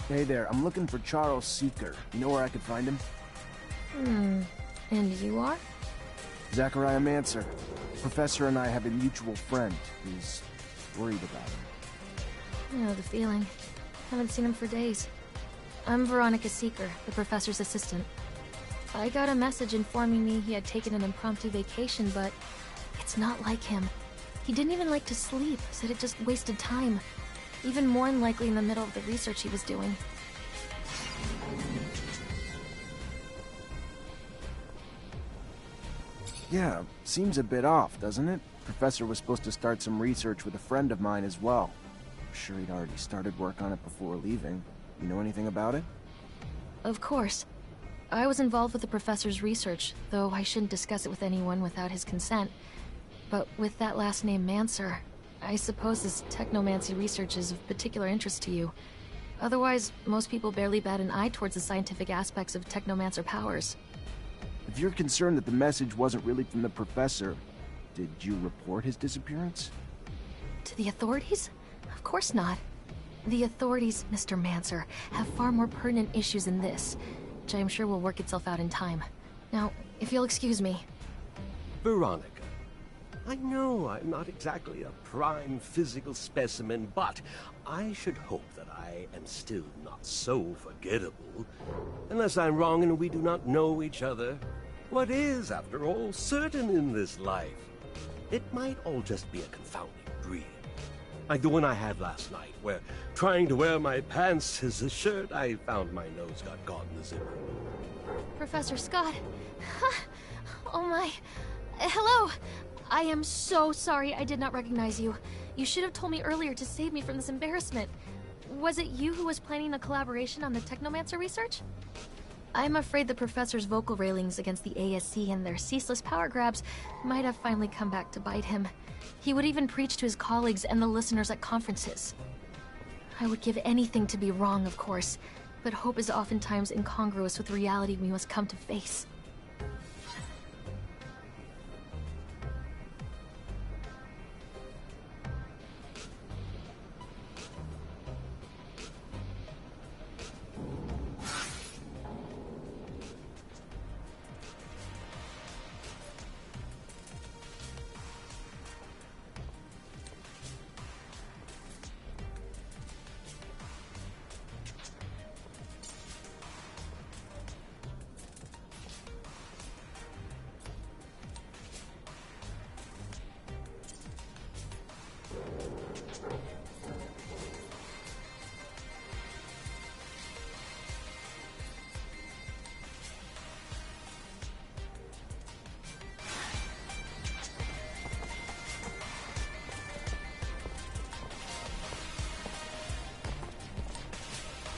S5: Hey there, I'm looking for Charles Seeker. You know where I could find him?
S8: And you are?
S5: Zachariah Mancer. Professor and I have a mutual friend who's worried about him.
S8: I know the feeling. Haven't seen him for days. I'm Veronica Seeker, the professor's assistant. I got a message informing me he had taken an impromptu vacation, but it's not like him. He didn't even like to sleep, said it just wasted time. Even more than likely in the middle of the research he was doing.
S5: Yeah, seems a bit off, doesn't it? Professor was supposed to start some research with a friend of mine as well. I'm sure he'd already started work on it before leaving. You know anything about it?
S8: Of course. I was involved with the professor's research, though I shouldn't discuss it with anyone without his consent. But with that last name, Mancer, I suppose this Technomancy research is of particular interest to you. Otherwise, most people barely bat an eye towards the scientific aspects of Technomancer powers.
S5: If you're concerned that the message wasn't really from the professor, did you report his disappearance?
S8: To the authorities? Of course not. The authorities, Mr. Mancer, have far more pertinent issues than this, which I am sure will work itself out in time. Now, if you'll excuse me.
S4: Veronica, I know I'm not exactly a prime physical specimen, but I should hope that I am still not so forgettable. Unless I'm wrong and we do not know each other. What is, after all, certain in this life? It might all just be a confounding dream. Like the one I had last night, where, trying to wear my pants as a shirt, I found my nose got caught in the zipper.
S8: Professor Scott. Oh my. Hello. I am so sorry I did not recognize you. You should have told me earlier to save me from this embarrassment. Was it you who was planning a collaboration on the Technomancer research? I'm afraid the professor's vocal railings against the ASC and their ceaseless power grabs might have finally come back to bite him. He would even preach to his colleagues and the listeners at conferences. I would give anything to be wrong, of course, but hope is oftentimes incongruous with reality we must come to face.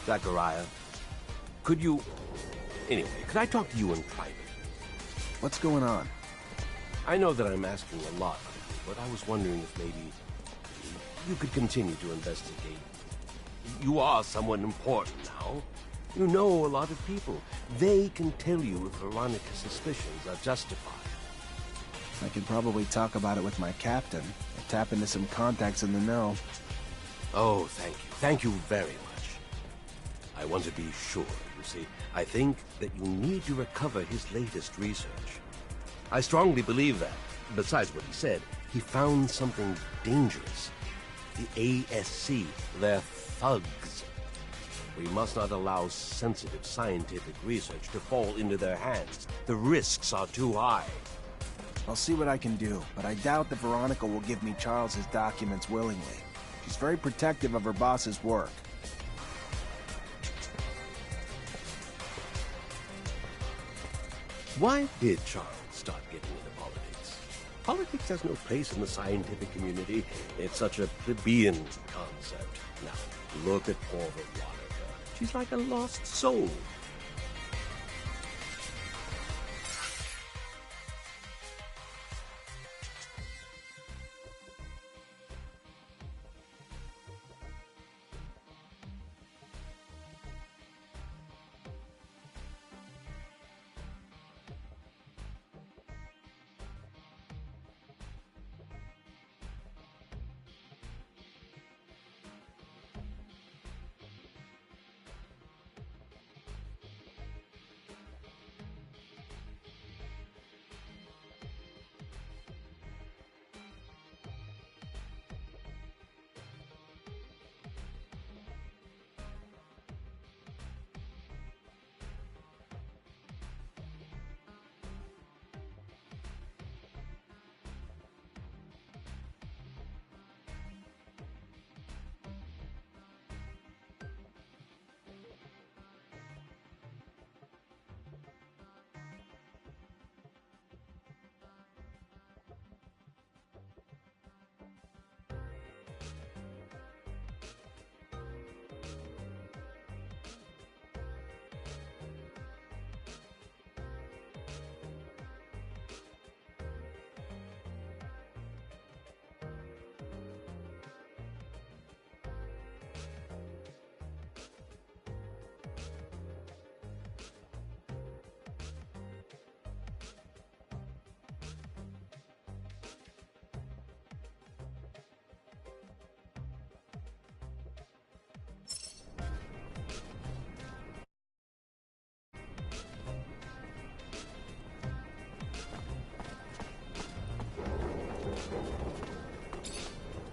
S4: Zachariah, could you... Anyway, could I talk to you in private?
S5: What's going on?
S4: I know that I'm asking a lot of you, but I was wondering if maybe you could continue to investigate. You are someone important now. You know a lot of people. They can tell you if Veronica's suspicions are justified.
S5: I could probably talk about it with my captain. I'll tap into some contacts in the know.
S4: Oh, thank you. Thank you very much. I want to be sure, you see. I think that you need to recover his latest research. I strongly believe that, besides what he said, he found something dangerous. The ASC, they're thugs. We must not allow sensitive scientific research to fall into their hands. The risks are too high.
S5: I'll see what I can do, but I doubt that Veronica will give me Charles's documents willingly. She's very protective of her boss's work.
S4: Why did Charles start getting into politics? Politics has no place in the scientific community. It's such a plebeian concept. Now, look at poor Veronica. She's like a lost soul.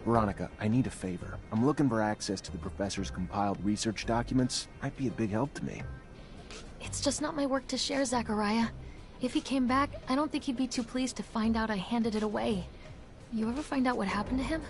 S5: Veronica, I need a favor. I'm looking for access to the professor's compiled research documents. Might be a big help to me.
S16: It's just not my work to share, Zachariah. If he came back, I don't think he'd be too pleased to find out I handed it away. You ever find out what happened to him?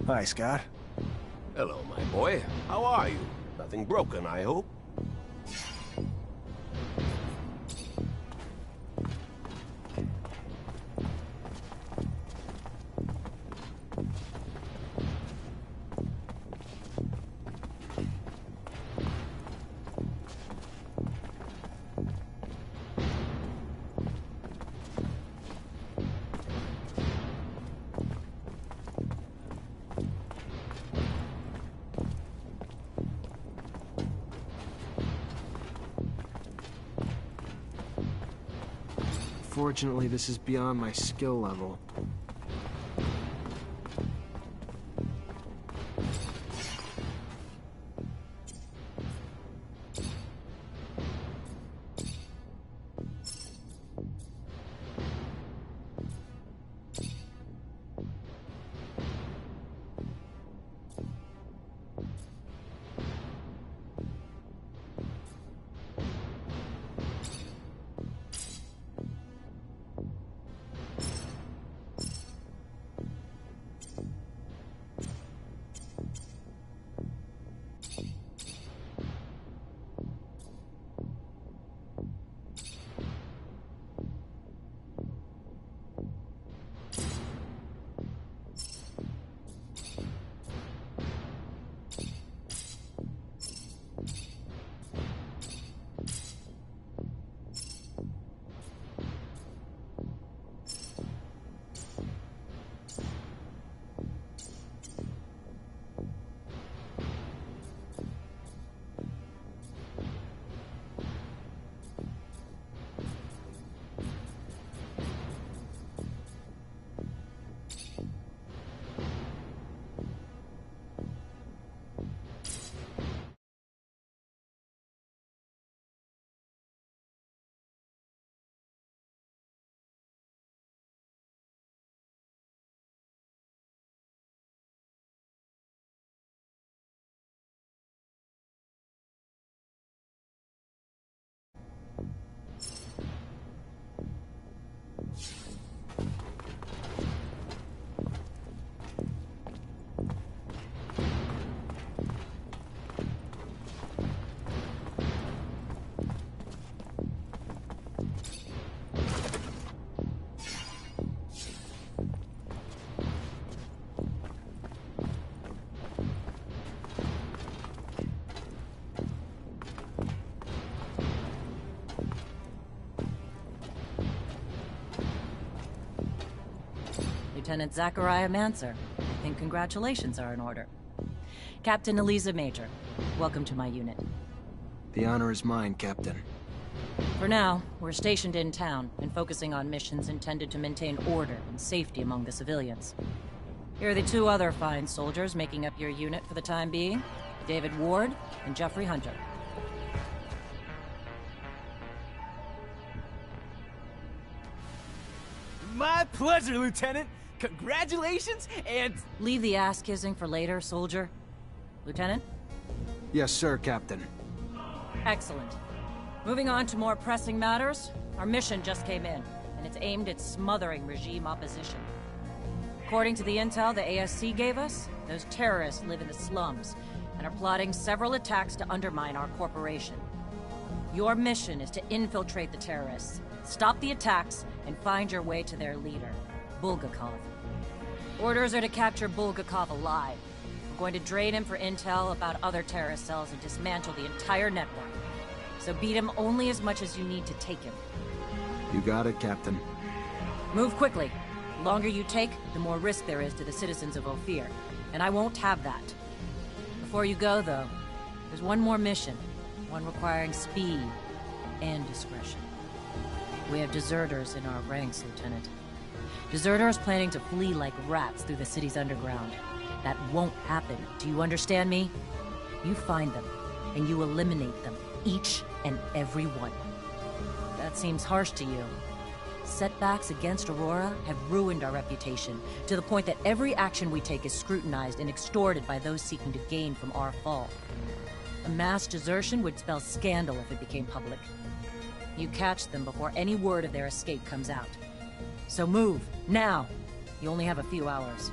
S5: Hi, Scott.
S4: Hello, my boy. How are you? Nothing broken, I hope?
S13: Fortunately, this is beyond my skill level.
S17: Lieutenant Zachariah Mancer. I think congratulations are in order. Captain Eliza Major, welcome to my unit.
S5: The honor is mine, Captain.
S17: For now, we're stationed in town and focusing on missions intended to maintain order and safety among the civilians. Here are the two other fine soldiers making up your unit for the time being, David Ward and Jeffrey Hunter.
S14: My pleasure, Lieutenant! Congratulations, and...
S17: Leave the ass-kissing for later, soldier. Lieutenant?
S5: Yes, sir, Captain.
S17: Excellent. Moving on to more pressing matters, our mission just came in, and it's aimed at smothering regime opposition. According to the intel the ASC gave us, those terrorists live in the slums and are plotting several attacks to undermine our corporation. Your mission is to infiltrate the terrorists, stop the attacks, and find your way to their leader, Bulgakov. Orders are to capture Bulgakov alive. We're going to drain him for intel about other terrorist cells and dismantle the entire network. So beat him only as much as you need to take him.
S5: You got it, Captain.
S17: Move quickly. The longer you take, the more risk there is to the citizens of Ophir, and I won't have that. Before you go, though, there's one more mission, one requiring speed and discretion. We have deserters in our ranks, Lieutenant. Deserters planning to flee like rats through the city's underground. That won't happen. Do you understand me? You find them, and you eliminate them, each and every one. That seems harsh to you. Setbacks against Aurora have ruined our reputation, to the point that every action we take is scrutinized and extorted by those seeking to gain from our fall. A mass desertion would spell scandal if it became public. You catch them before any word of their escape comes out. So move, now! You only have a few hours.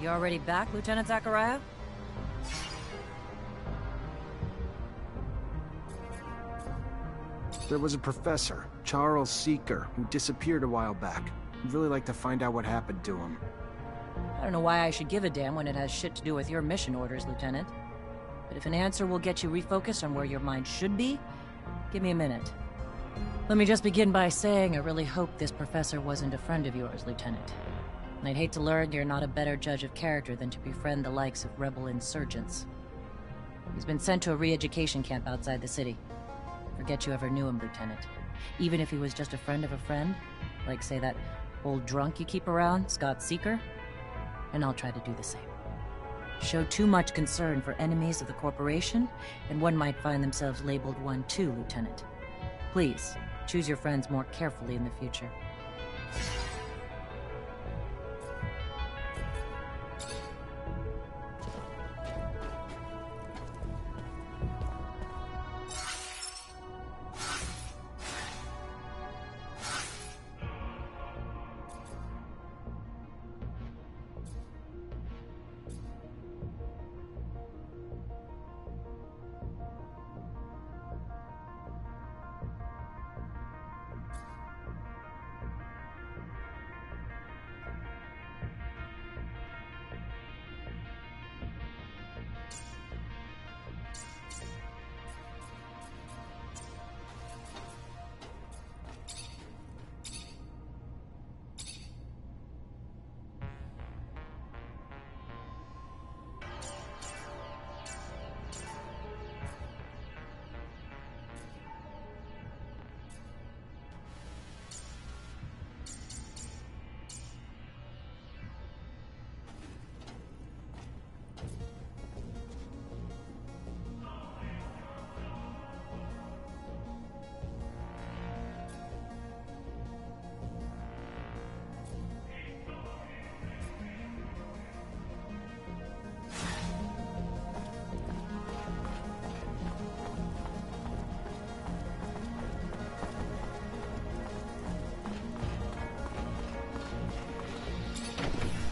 S17: You already back, Lieutenant Zachariah?
S5: There was a professor, Charles Seeker, who disappeared a while back. I'd really like to find out what happened to him.
S17: I don't know why I should give a damn when it has shit to do with your mission orders, Lieutenant. But if an answer will get you refocused on where your mind should be, give me a minute. Let me just begin by saying I really hope this professor wasn't a friend of yours, Lieutenant. And I'd hate to learn you're not a better judge of character than to befriend the likes of rebel insurgents. He's been sent to a re-education camp outside the city. Forget you ever knew him, Lieutenant. Even if he was just a friend of a friend, like, say, that old drunk you keep around, Scott Seeker, and I'll try to do the same. Show too much concern for enemies of the corporation, and one might find themselves labeled one too, Lieutenant. Please, choose your friends more carefully in the future.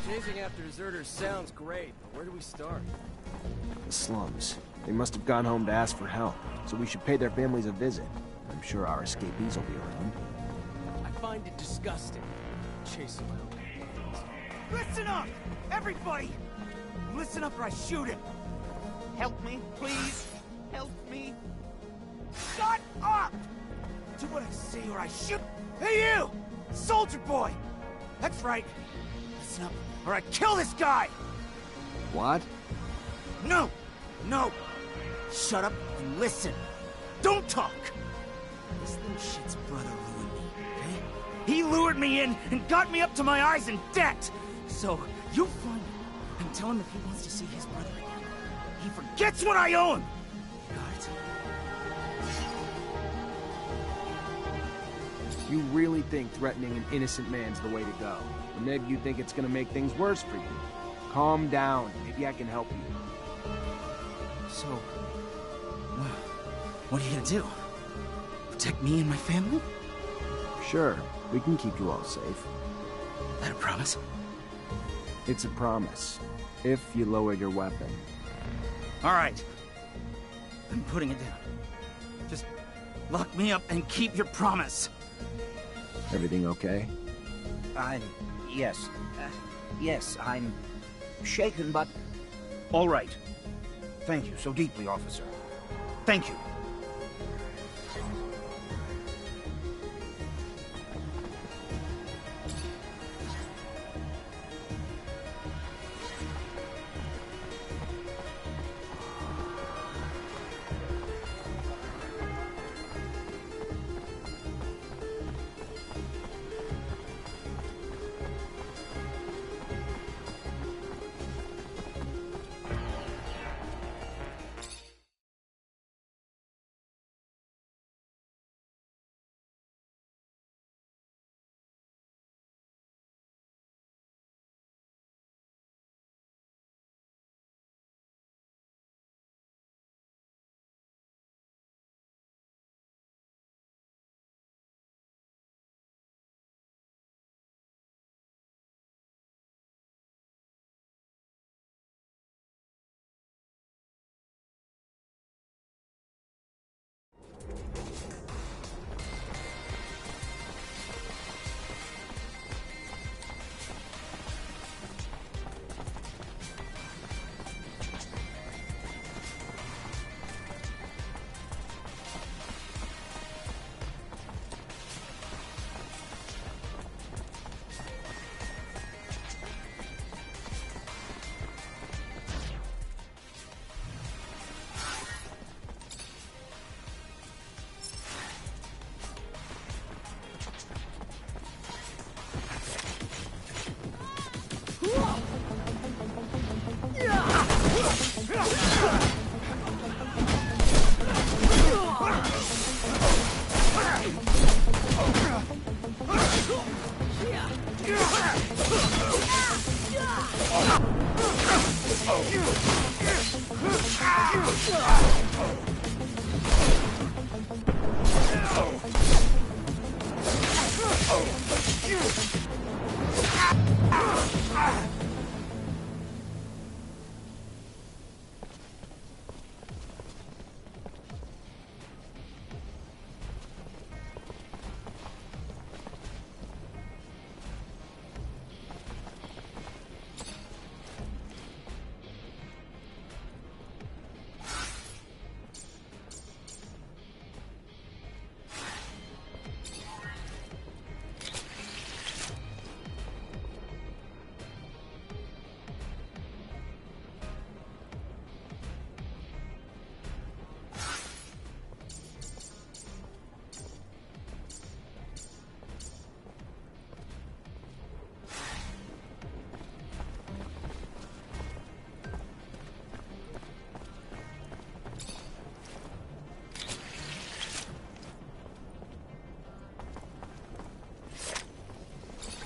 S1: Chasing after deserters sounds great, but where do we start?
S5: The slums. They must have gone home to ask for help, so we should pay their families a visit. I'm sure our escapees will be around.
S1: I find it disgusting. Chasing my own hands.
S18: Listen up! Everybody! Listen up or I shoot him! Help me, please! Help me! Shut up! Do what I say or I shoot! Hey you! Soldier boy! That's right! Listen up or I kill this guy!
S5: What?
S18: No! No! Shut up and listen! Don't talk! This little shit's brother ruined me, okay? He lured me in and got me up to my eyes in debt! So, you find him and tell him if he wants to see his brother again, he forgets what I owe him! Got it?
S5: You really think threatening an innocent man's the way to go? Or maybe you think it's gonna make things worse for you? Calm down. Maybe I can help you.
S18: So, what are you gonna do? Protect me and my family?
S5: Sure, we can keep you all safe.
S18: That a promise?
S5: It's a promise. If you lower your weapon.
S18: All right. I'm putting it down. Just lock me up and keep your promise.
S5: Everything okay?
S9: Yes. Yes, I'm shaken, but all right. Thank you so deeply, officer. Thank you.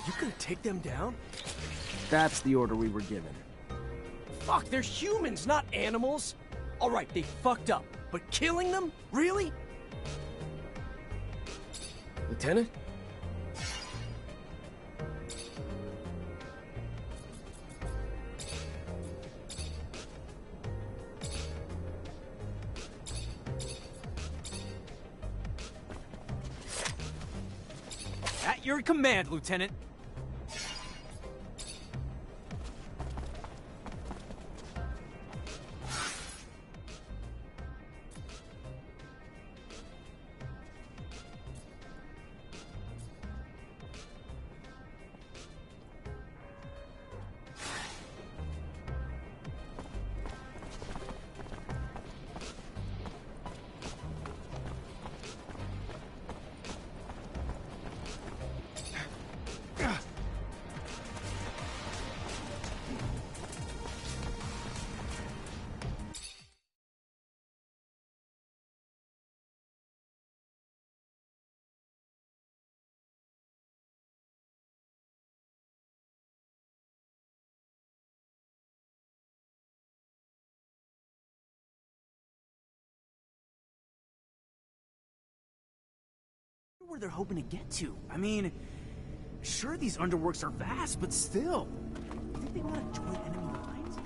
S1: You gonna take them down?
S5: That's the order we were given.
S1: Fuck, they're humans, not animals! Alright, they fucked up, but killing them? Really? Lieutenant?
S14: At your command, Lieutenant.
S18: Where they're hoping to get to. I mean, sure these underworks are vast, but still. You think they want to join enemy lines?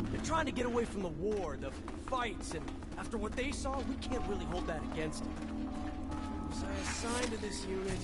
S1: They're trying to get away from the war, the fights, and after what they saw, we can't really hold that against them. So I assigned to this unit.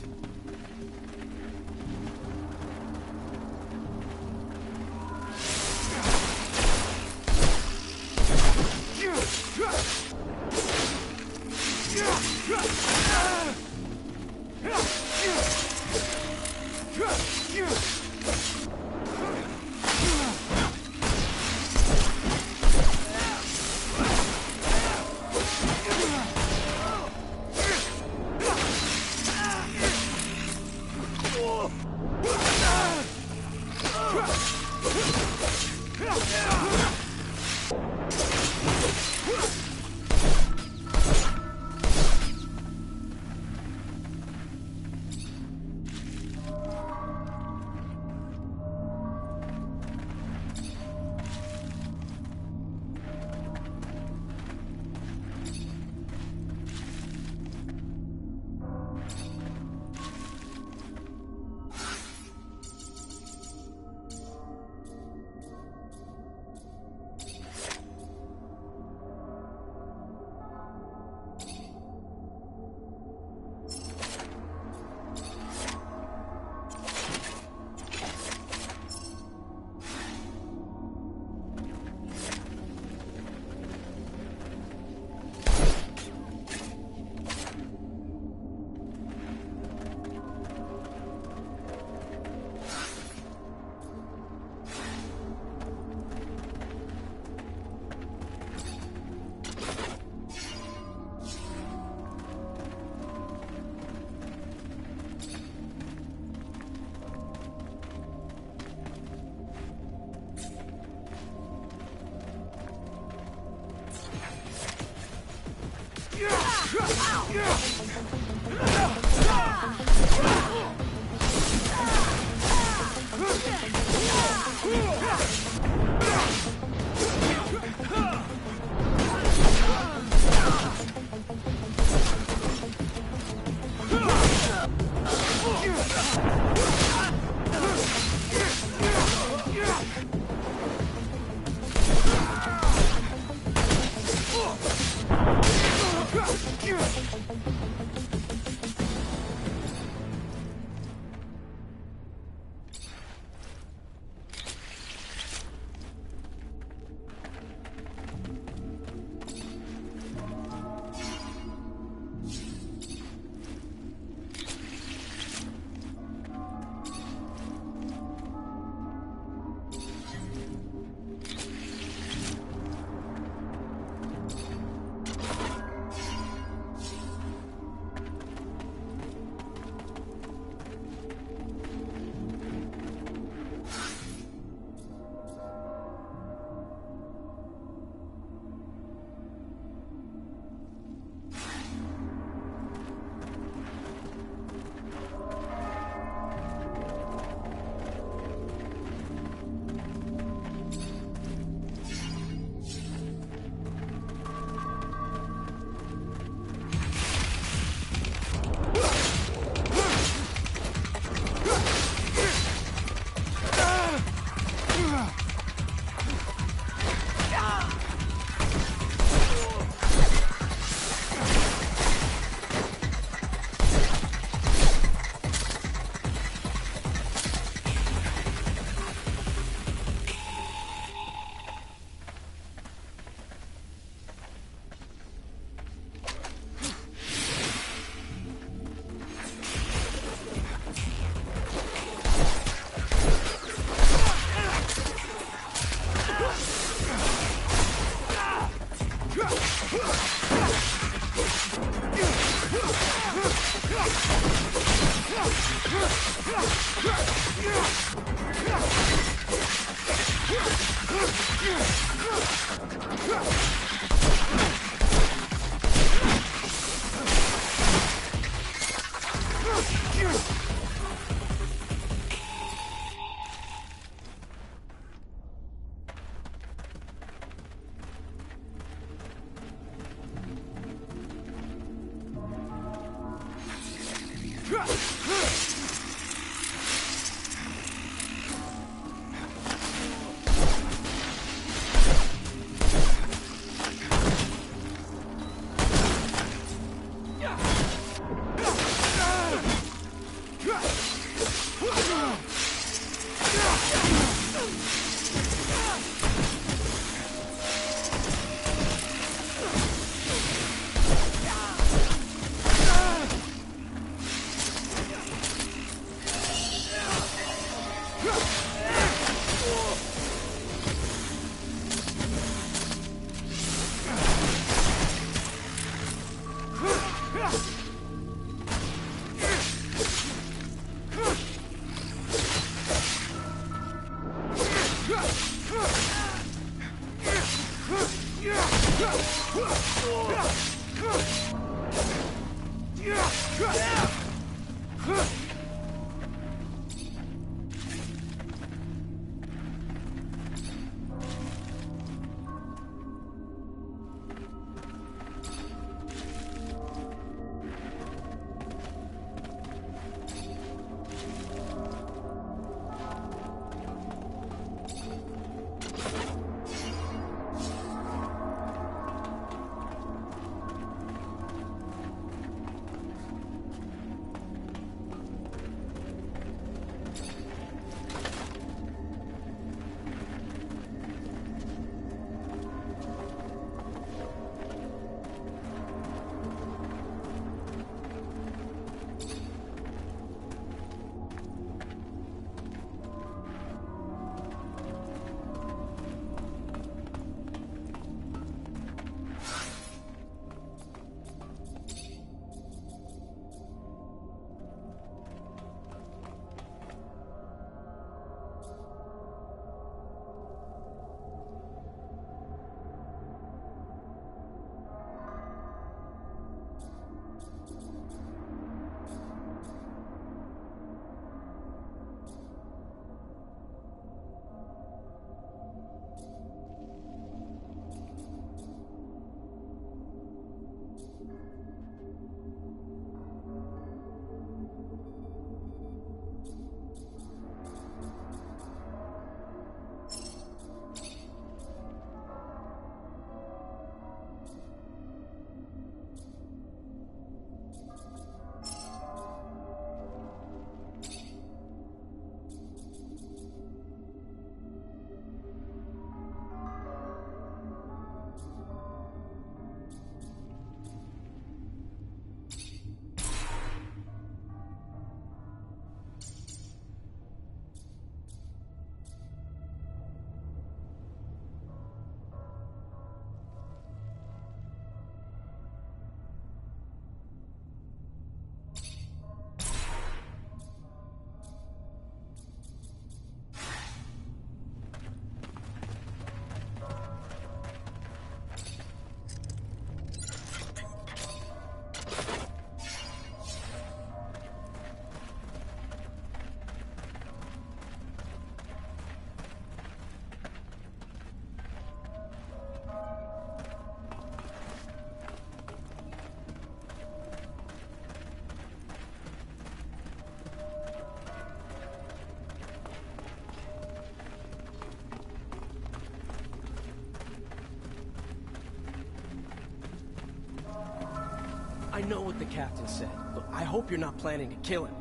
S1: I know what the captain said. Look, I hope you're not planning to kill him.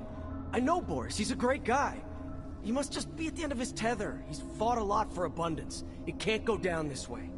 S1: I know Boris, he's a great guy. He must just be at the end of his tether. He's fought a lot for abundance. It can't go down this way.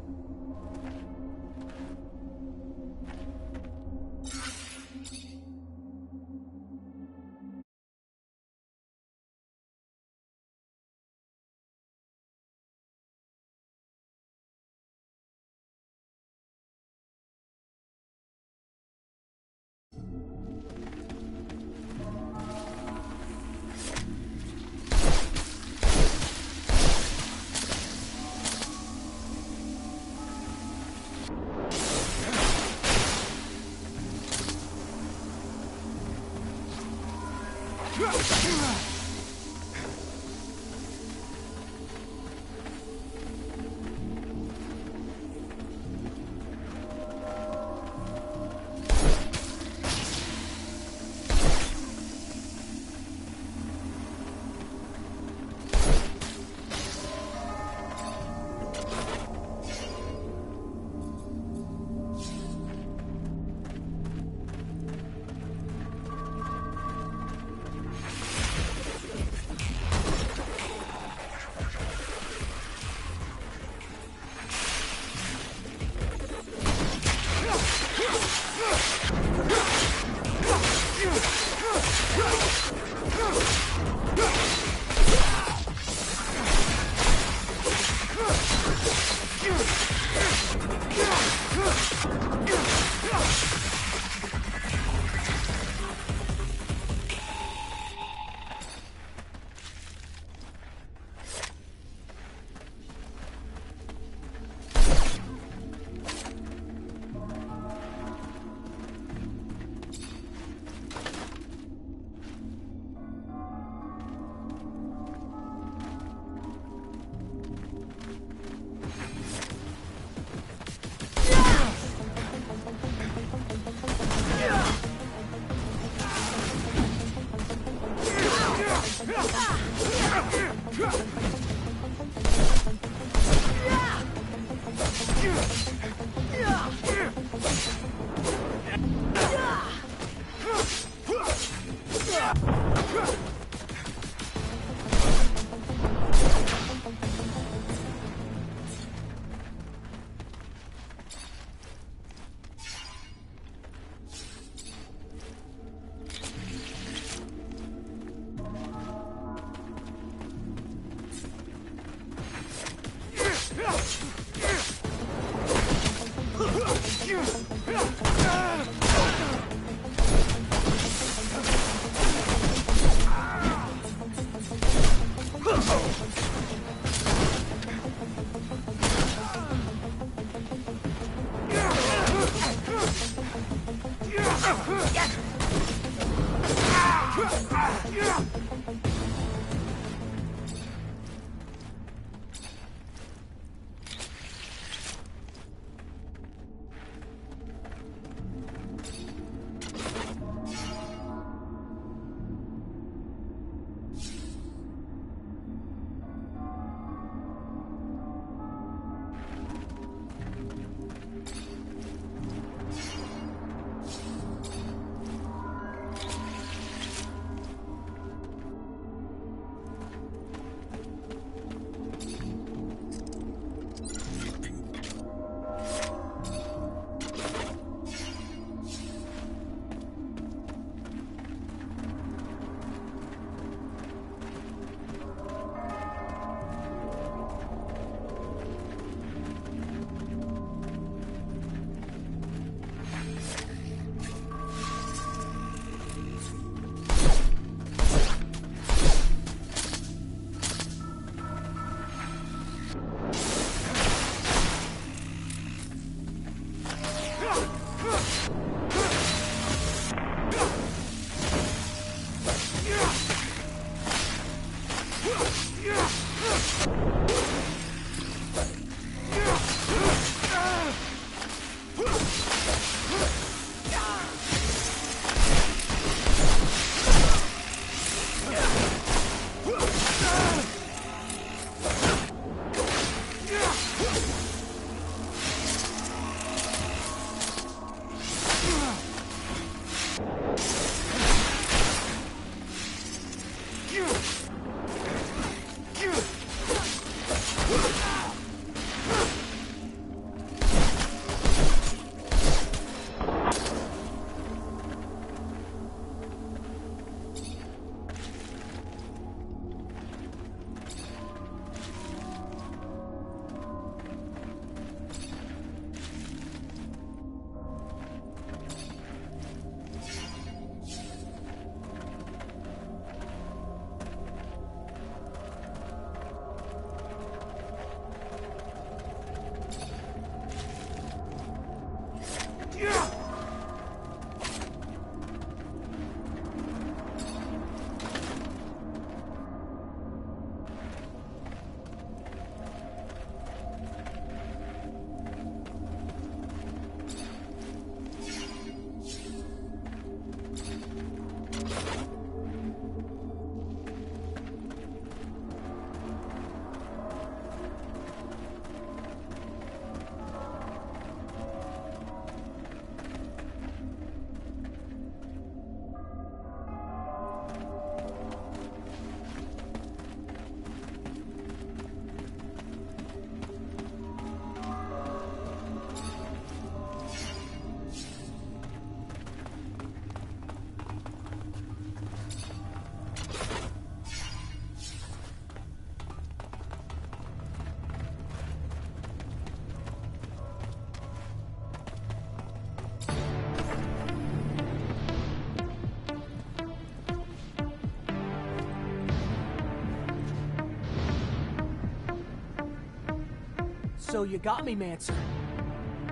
S12: So you got me, Mancer.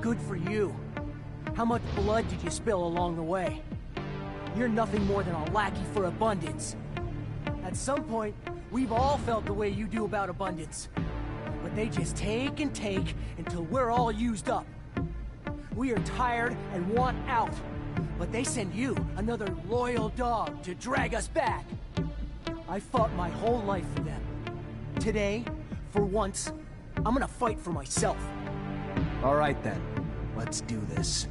S12: Good for you. How much blood did you spill along the way? You're nothing more than a lackey for abundance. At some point, we've all felt the way you do about abundance. But they just take and take until we're all used up. We are tired and want out. But they send you, another loyal dog, to drag us back. I fought my whole life for them. Today, for once, I'm gonna fight for myself.
S5: All right then, let's do this.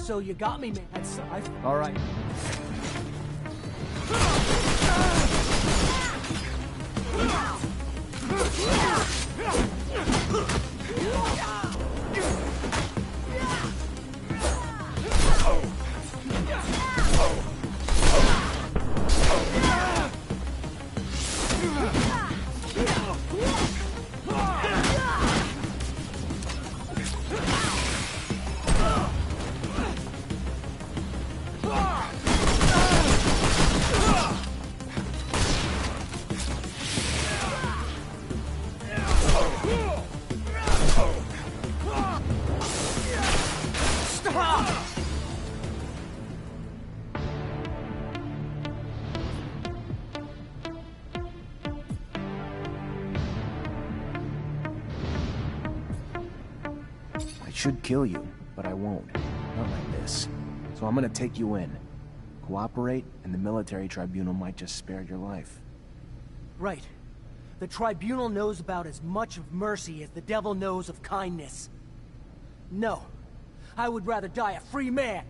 S12: So you got me, man.
S5: All right. Should kill you, but I won't. Not like this. So I'm gonna take you in. Cooperate, and the military tribunal might just spare your life.
S12: Right. The tribunal knows about as much of mercy as the devil knows of kindness. No. I would rather die a free man.